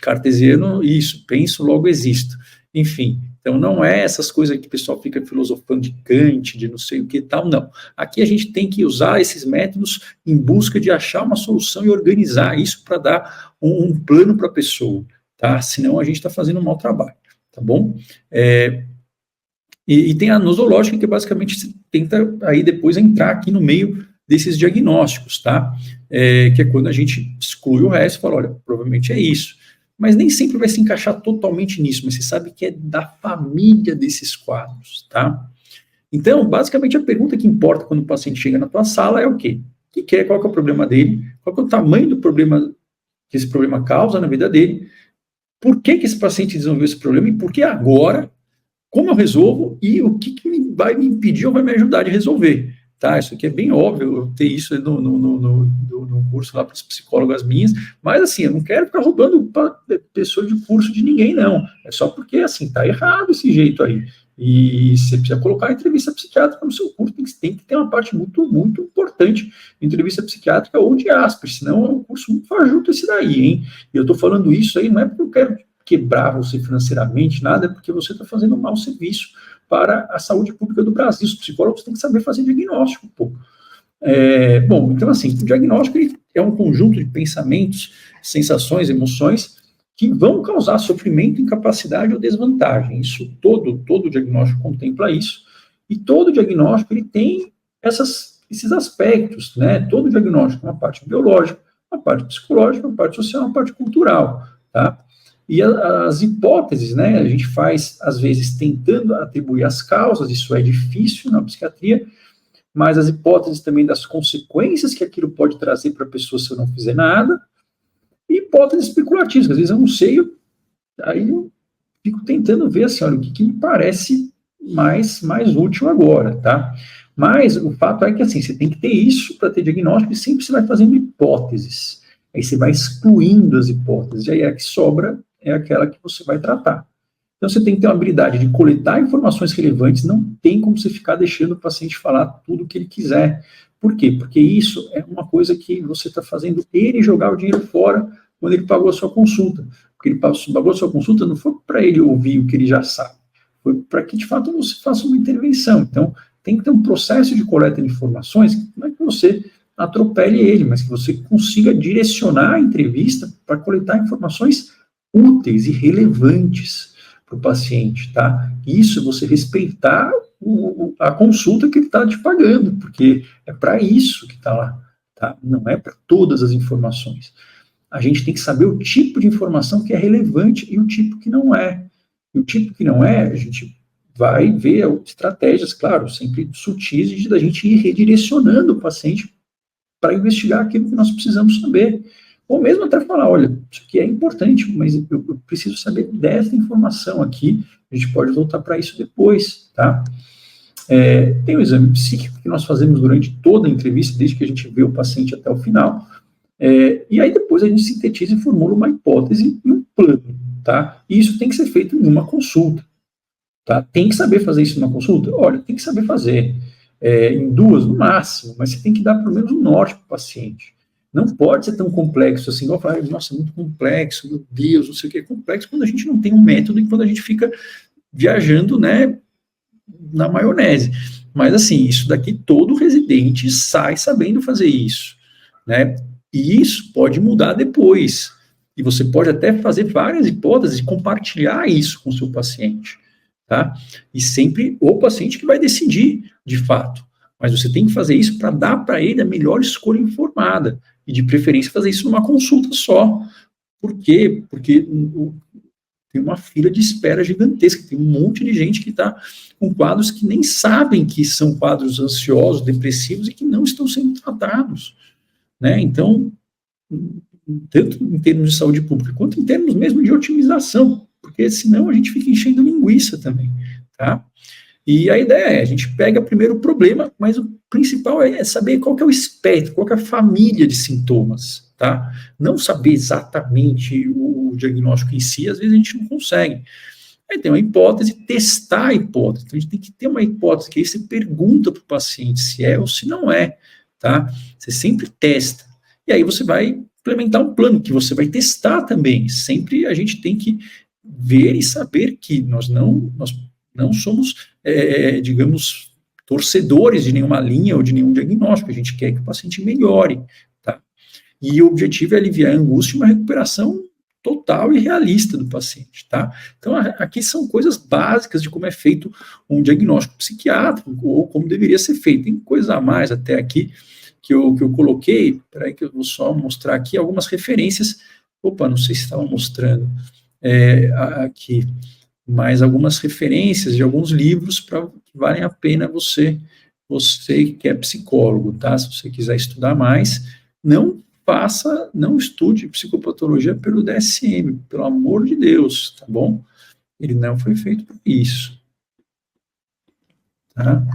Cartesiano, isso, penso, logo existo. Enfim, então não é essas coisas que o pessoal fica filosofando de Kant, de não sei o que tal, não. Aqui a gente tem que usar esses métodos em busca de achar uma solução e organizar isso para dar um plano para a pessoa, tá? Senão a gente está fazendo um mau trabalho, tá bom? E tem a nosológica, que basicamente você tenta aí depois entrar aqui no meio desses diagnósticos, tá? Que é quando a gente exclui o resto e fala, olha, provavelmente é isso. Mas nem sempre vai se encaixar totalmente nisso, mas você sabe que é da família desses quadros, tá? Então, basicamente, a pergunta que importa quando o paciente chega na tua sala é o quê? O que é, qual que é o problema dele? Qual que é o tamanho do problema que esse problema causa na vida dele? Por que esse paciente desenvolveu esse problema e por que agora? Como eu resolvo e o que vai me impedir ou vai me ajudar de resolver? Tá, isso aqui é bem óbvio, eu tenho isso no curso lá para as psicólogas minhas, mas assim, eu não quero ficar roubando pessoa de curso de ninguém, não. É só porque, assim, tá errado esse jeito aí. E você precisa colocar a entrevista psiquiátrica no seu curso, tem que ter uma parte muito, muito importante, entrevista psiquiátrica ou de Asper, senão é um curso muito fajuto esse daí, hein? E eu tô falando isso aí, não é porque eu quero quebrar você financeiramente, nada, é porque você está fazendo um mau serviço para a saúde pública do Brasil. Os psicólogos têm que saber fazer diagnóstico, pô. Bom, então assim, o diagnóstico é um conjunto de pensamentos, sensações, emoções que vão causar sofrimento, incapacidade ou desvantagem. Isso, todo diagnóstico contempla isso, e todo diagnóstico ele tem esses aspectos, né? Todo diagnóstico, uma parte biológica, uma parte psicológica, uma parte social, uma parte cultural, tá? E as hipóteses, né, a gente faz, às vezes, tentando atribuir as causas, isso é difícil na psiquiatria, mas as hipóteses também das consequências que aquilo pode trazer para a pessoa se eu não fizer nada, e hipóteses especulativas, às vezes eu não sei, aí eu fico tentando ver, assim, olha, o que me parece mais útil agora, tá? Mas o fato é que, assim, você tem que ter isso para ter diagnóstico, e sempre você vai fazendo hipóteses, aí você vai excluindo as hipóteses, e aí a que sobra é aquela que você vai tratar. Então, você tem que ter uma habilidade de coletar informações relevantes, não tem como você ficar deixando o paciente falar tudo o que ele quiser. Por quê? Porque isso é uma coisa que você está fazendo ele jogar o dinheiro fora quando ele pagou a sua consulta. Porque ele pagou a sua consulta não foi para ele ouvir o que ele já sabe, foi para que, de fato, você faça uma intervenção. Então, tem que ter um processo de coleta de informações, não é que você atropele ele, mas que você consiga direcionar a entrevista para coletar informações úteis e relevantes para o paciente, tá? Isso, você respeitar a consulta que ele está te pagando, porque é para isso que está lá, tá? Não é para todas as informações. A gente tem que saber o tipo de informação que é relevante e o tipo que não é. E o tipo que não é, a gente vai ver estratégias, claro, sempre sutis, da gente ir redirecionando o paciente para investigar aquilo que nós precisamos saber. Ou mesmo até falar, olha, isso aqui é importante, mas eu preciso saber dessa informação aqui, a gente pode voltar para isso depois, tá? Tem o exame psíquico que nós fazemos durante toda a entrevista, desde que a gente vê o paciente até o final, e aí depois a gente sintetiza e formula uma hipótese e um plano, tá? E isso tem que ser feito em uma consulta, tá? Tem que saber fazer isso numa consulta? Olha, tem que saber fazer, em 2 no máximo, mas você tem que dar pelo menos um norte para o paciente. Não pode ser tão complexo assim, igual falar, nossa, é muito complexo, meu Deus, não sei o que é complexo, quando a gente não tem um método e quando a gente fica viajando, né, na maionese. Mas assim, isso daqui todo residente sai sabendo fazer isso, né, e isso pode mudar depois, e você pode até fazer várias hipóteses e compartilhar isso com o seu paciente, tá, e sempre o paciente que vai decidir, de fato. Mas você tem que fazer isso para dar para ele a melhor escolha informada, e de preferência fazer isso numa consulta só. Por quê? Porque tem uma fila de espera gigantesca, tem um monte de gente que está com quadros que nem sabem que são quadros ansiosos, depressivos, e que não estão sendo tratados, né? Então, tanto em termos de saúde pública, quanto em termos mesmo de otimização, porque senão a gente fica enchendo linguiça também, tá? E a ideia é, a gente pega primeiro o problema, mas o principal é saber qual que é o espectro, qual que é a família de sintomas, tá? Não saber exatamente o diagnóstico em si, às vezes a gente não consegue. Aí tem uma hipótese, testar a hipótese. Então a gente tem que ter uma hipótese, que aí você pergunta para o paciente se é ou se não é, tá? Você sempre testa. E aí você vai implementar um plano que você vai testar também. Sempre a gente tem que ver e saber que nós não somos, digamos, torcedores de nenhuma linha ou de nenhum diagnóstico. A gente quer que o paciente melhore, tá? E o objetivo é aliviar a angústia e uma recuperação total e realista do paciente, tá? Então, aqui são coisas básicas de como é feito um diagnóstico psiquiátrico, ou como deveria ser feito. Tem coisa a mais até aqui que eu coloquei, peraí que eu vou só mostrar aqui algumas referências. Opa, não sei se estava mostrando aqui, mas algumas referências de alguns livros que valem a pena você que é psicólogo, tá? Se você quiser estudar mais, não estude psicopatologia pelo DSM, pelo amor de Deus, tá bom? Ele não foi feito por isso, tá?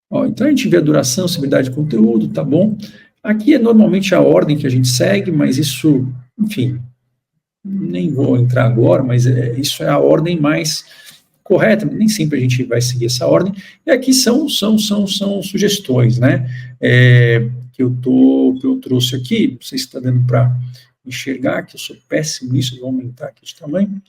Ó, então a gente vê a duração, severidade de conteúdo, tá bom? Aqui é normalmente a ordem que a gente segue, mas isso, enfim, nem vou entrar agora, mas isso é a ordem mais correta, nem sempre a gente vai seguir essa ordem, e aqui são sugestões, né, que eu trouxe aqui, não sei se está dando para enxergar, que eu sou péssimo nisso, vou aumentar aqui de tamanho,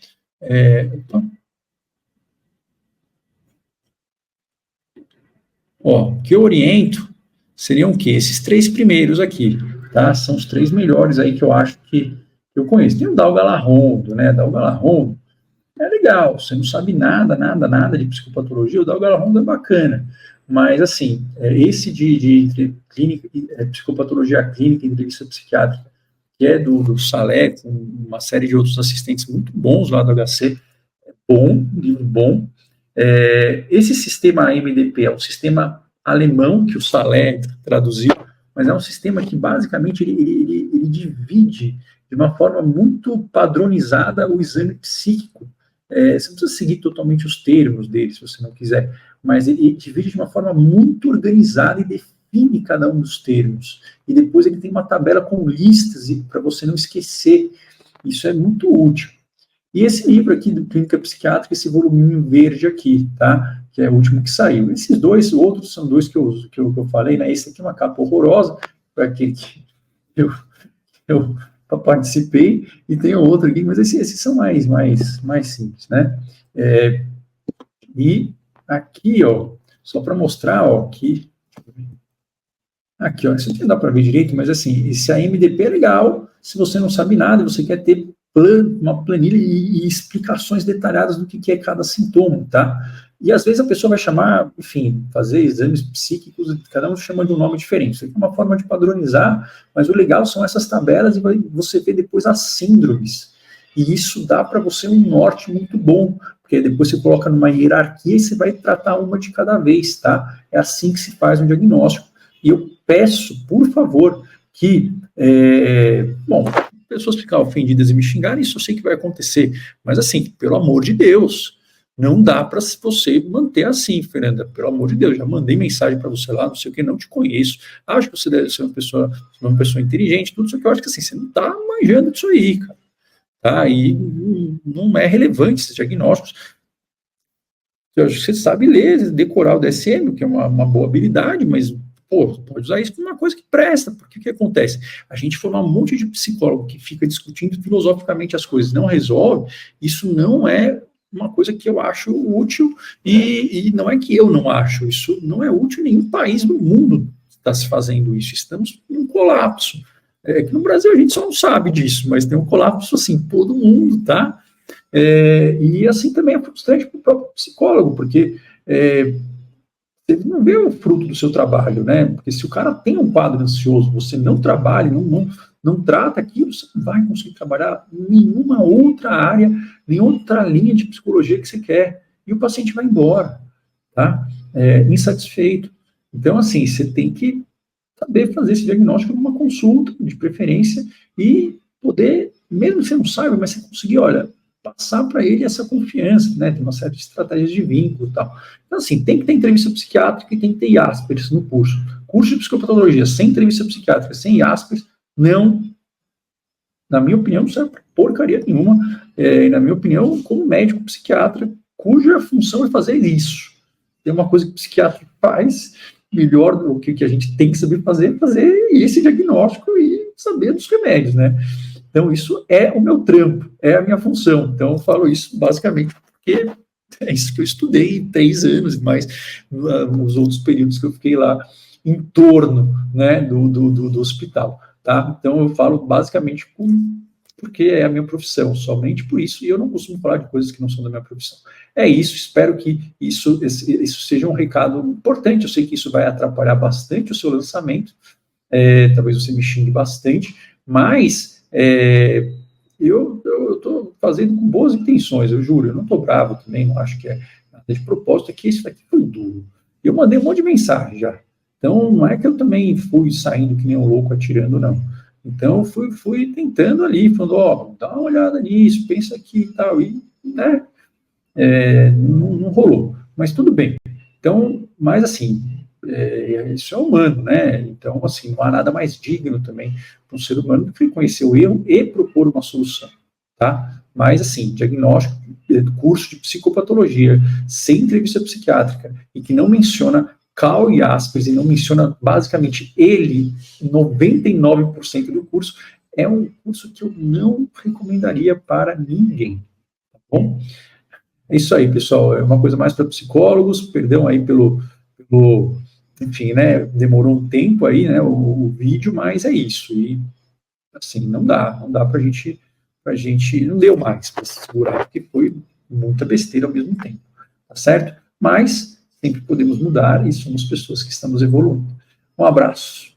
o que eu oriento seriam o quê? Esses 3 primeiros aqui, tá, são os 3 melhores aí que eu acho que eu conheço. Tem o Dal Galarrondo, né, Dal Galarrondo é legal, você não sabe nada de psicopatologia, o Dal Galarrondo é bacana, mas assim, esse de clínica, psicopatologia clínica e entrevista psiquiátrica, que é do Salé, com uma série de outros assistentes muito bons lá do HC, é bom, um livro bom. Esse sistema MDP é um sistema alemão que o Salé traduziu, mas é um sistema que basicamente ele divide de uma forma muito padronizada o exame psíquico. Você não precisa seguir totalmente os termos dele, se você não quiser, mas ele divide de uma forma muito organizada e define cada um dos termos. E depois ele tem uma tabela com listas para você não esquecer. Isso é muito útil. E esse livro aqui do Clínica Psiquiátrica, esse voluminho verde aqui, tá? Que é o último que saiu. Esses dois, outros são 2 que eu falei, né? Esse aqui é uma capa horrorosa, foi aquele que eu participei, e tem outro aqui, mas esses são mais simples, né? E aqui, ó, só para mostrar, ó, aqui, ó, isso aqui não dá para ver direito, mas assim, esse AMDP é legal, se você não sabe nada, você quer ter uma planilha e explicações detalhadas do que é cada sintoma, tá? E às vezes a pessoa vai chamar, enfim, fazer exames psíquicos, cada um chama de um nome diferente. Isso aqui é uma forma de padronizar, mas o legal são essas tabelas e você vê depois as síndromes. E isso dá para você um norte muito bom, porque depois você coloca numa hierarquia e você vai tratar uma de cada vez, tá? É assim que se faz um diagnóstico. E eu peço, por favor, que, pessoas ficarem ofendidas e me xingarem, isso eu sei que vai acontecer, mas assim, pelo amor de Deus, não dá para você manter assim, Fernanda, pelo amor de Deus, já mandei mensagem para você lá, não sei o que, não te conheço, acho que você deve ser uma pessoa inteligente, tudo isso que eu acho que assim, você não está manjando disso aí, cara, tá, e não é relevante esses diagnósticos, eu acho que você sabe ler, decorar o DSM, que é uma boa habilidade, mas pode usar isso para uma coisa que presta, porque o que acontece? A gente forma um monte de psicólogo que fica discutindo filosoficamente as coisas, não resolve, isso não é uma coisa que eu acho útil, e não é que eu não acho, isso não é útil em nenhum país do mundo está se fazendo isso, estamos em um colapso, que no Brasil a gente só não sabe disso, mas tem um colapso assim, todo mundo, tá? E assim também é frustrante para o próprio psicólogo, porque você não vê o fruto do seu trabalho, né? Porque se o cara tem um quadro ansioso, você não trabalha, não trata aquilo, você não vai conseguir trabalhar em nenhuma outra área, nem outra linha de psicologia que você quer. E o paciente vai embora, tá? Insatisfeito. Então, assim, você tem que saber fazer esse diagnóstico numa consulta, de preferência, e poder, mesmo que você não saiba, mas você conseguir, olha, passar para ele essa confiança, né? Tem uma série de estratégias de vínculo e tal. Então, assim, tem que ter entrevista psiquiátrica e tem que ter IASPERS no curso. Curso de psicopatologia sem entrevista psiquiátrica, sem IASPERS, não, na minha opinião, não serve para porcaria nenhuma. Na minha opinião, como médico psiquiatra, cuja função é fazer isso. Tem uma coisa que o psiquiatra faz melhor do que a gente tem que saber fazer esse diagnóstico e saber dos remédios, né? Então, isso é o meu trampo, é a minha função. Então, eu falo isso basicamente porque é isso que eu estudei 3 anos e mais nos outros períodos que eu fiquei lá em torno, né, do hospital, tá? Então, eu falo basicamente porque é a minha profissão, somente por isso, e eu não costumo falar de coisas que não são da minha profissão. É isso, espero que isso seja um recado importante. Eu sei que isso vai atrapalhar bastante o seu lançamento, talvez você me xingue bastante, mas eu estou fazendo com boas intenções, eu juro, eu não estou bravo também, não acho que é nada de propósito, é que isso daqui foi duro. Eu mandei um monte de mensagem já, então não é que eu também fui saindo que nem um louco atirando, não. Então, fui tentando ali, falando, dá uma olhada nisso, pensa aqui e tal, e, né, não rolou, mas tudo bem. Então, mas assim, isso é humano, né? Então, assim, não há nada mais digno também para um ser humano do que reconhecer o erro e propor uma solução, tá? Mas, assim, diagnóstico, curso de psicopatologia, sem entrevista psiquiátrica, e que não menciona Cal e Jaspers, e não menciona basicamente ele, 99% do curso, é um curso que eu não recomendaria para ninguém, tá bom? É isso aí, pessoal, é uma coisa mais para psicólogos, perdão aí pelo, enfim, né, demorou um tempo aí, né, o vídeo, mas é isso, e assim, não dá pra gente, não deu mais para segurar, porque foi muita besteira ao mesmo tempo, tá certo? Mas sempre podemos mudar e somos pessoas que estamos evoluindo. Um abraço.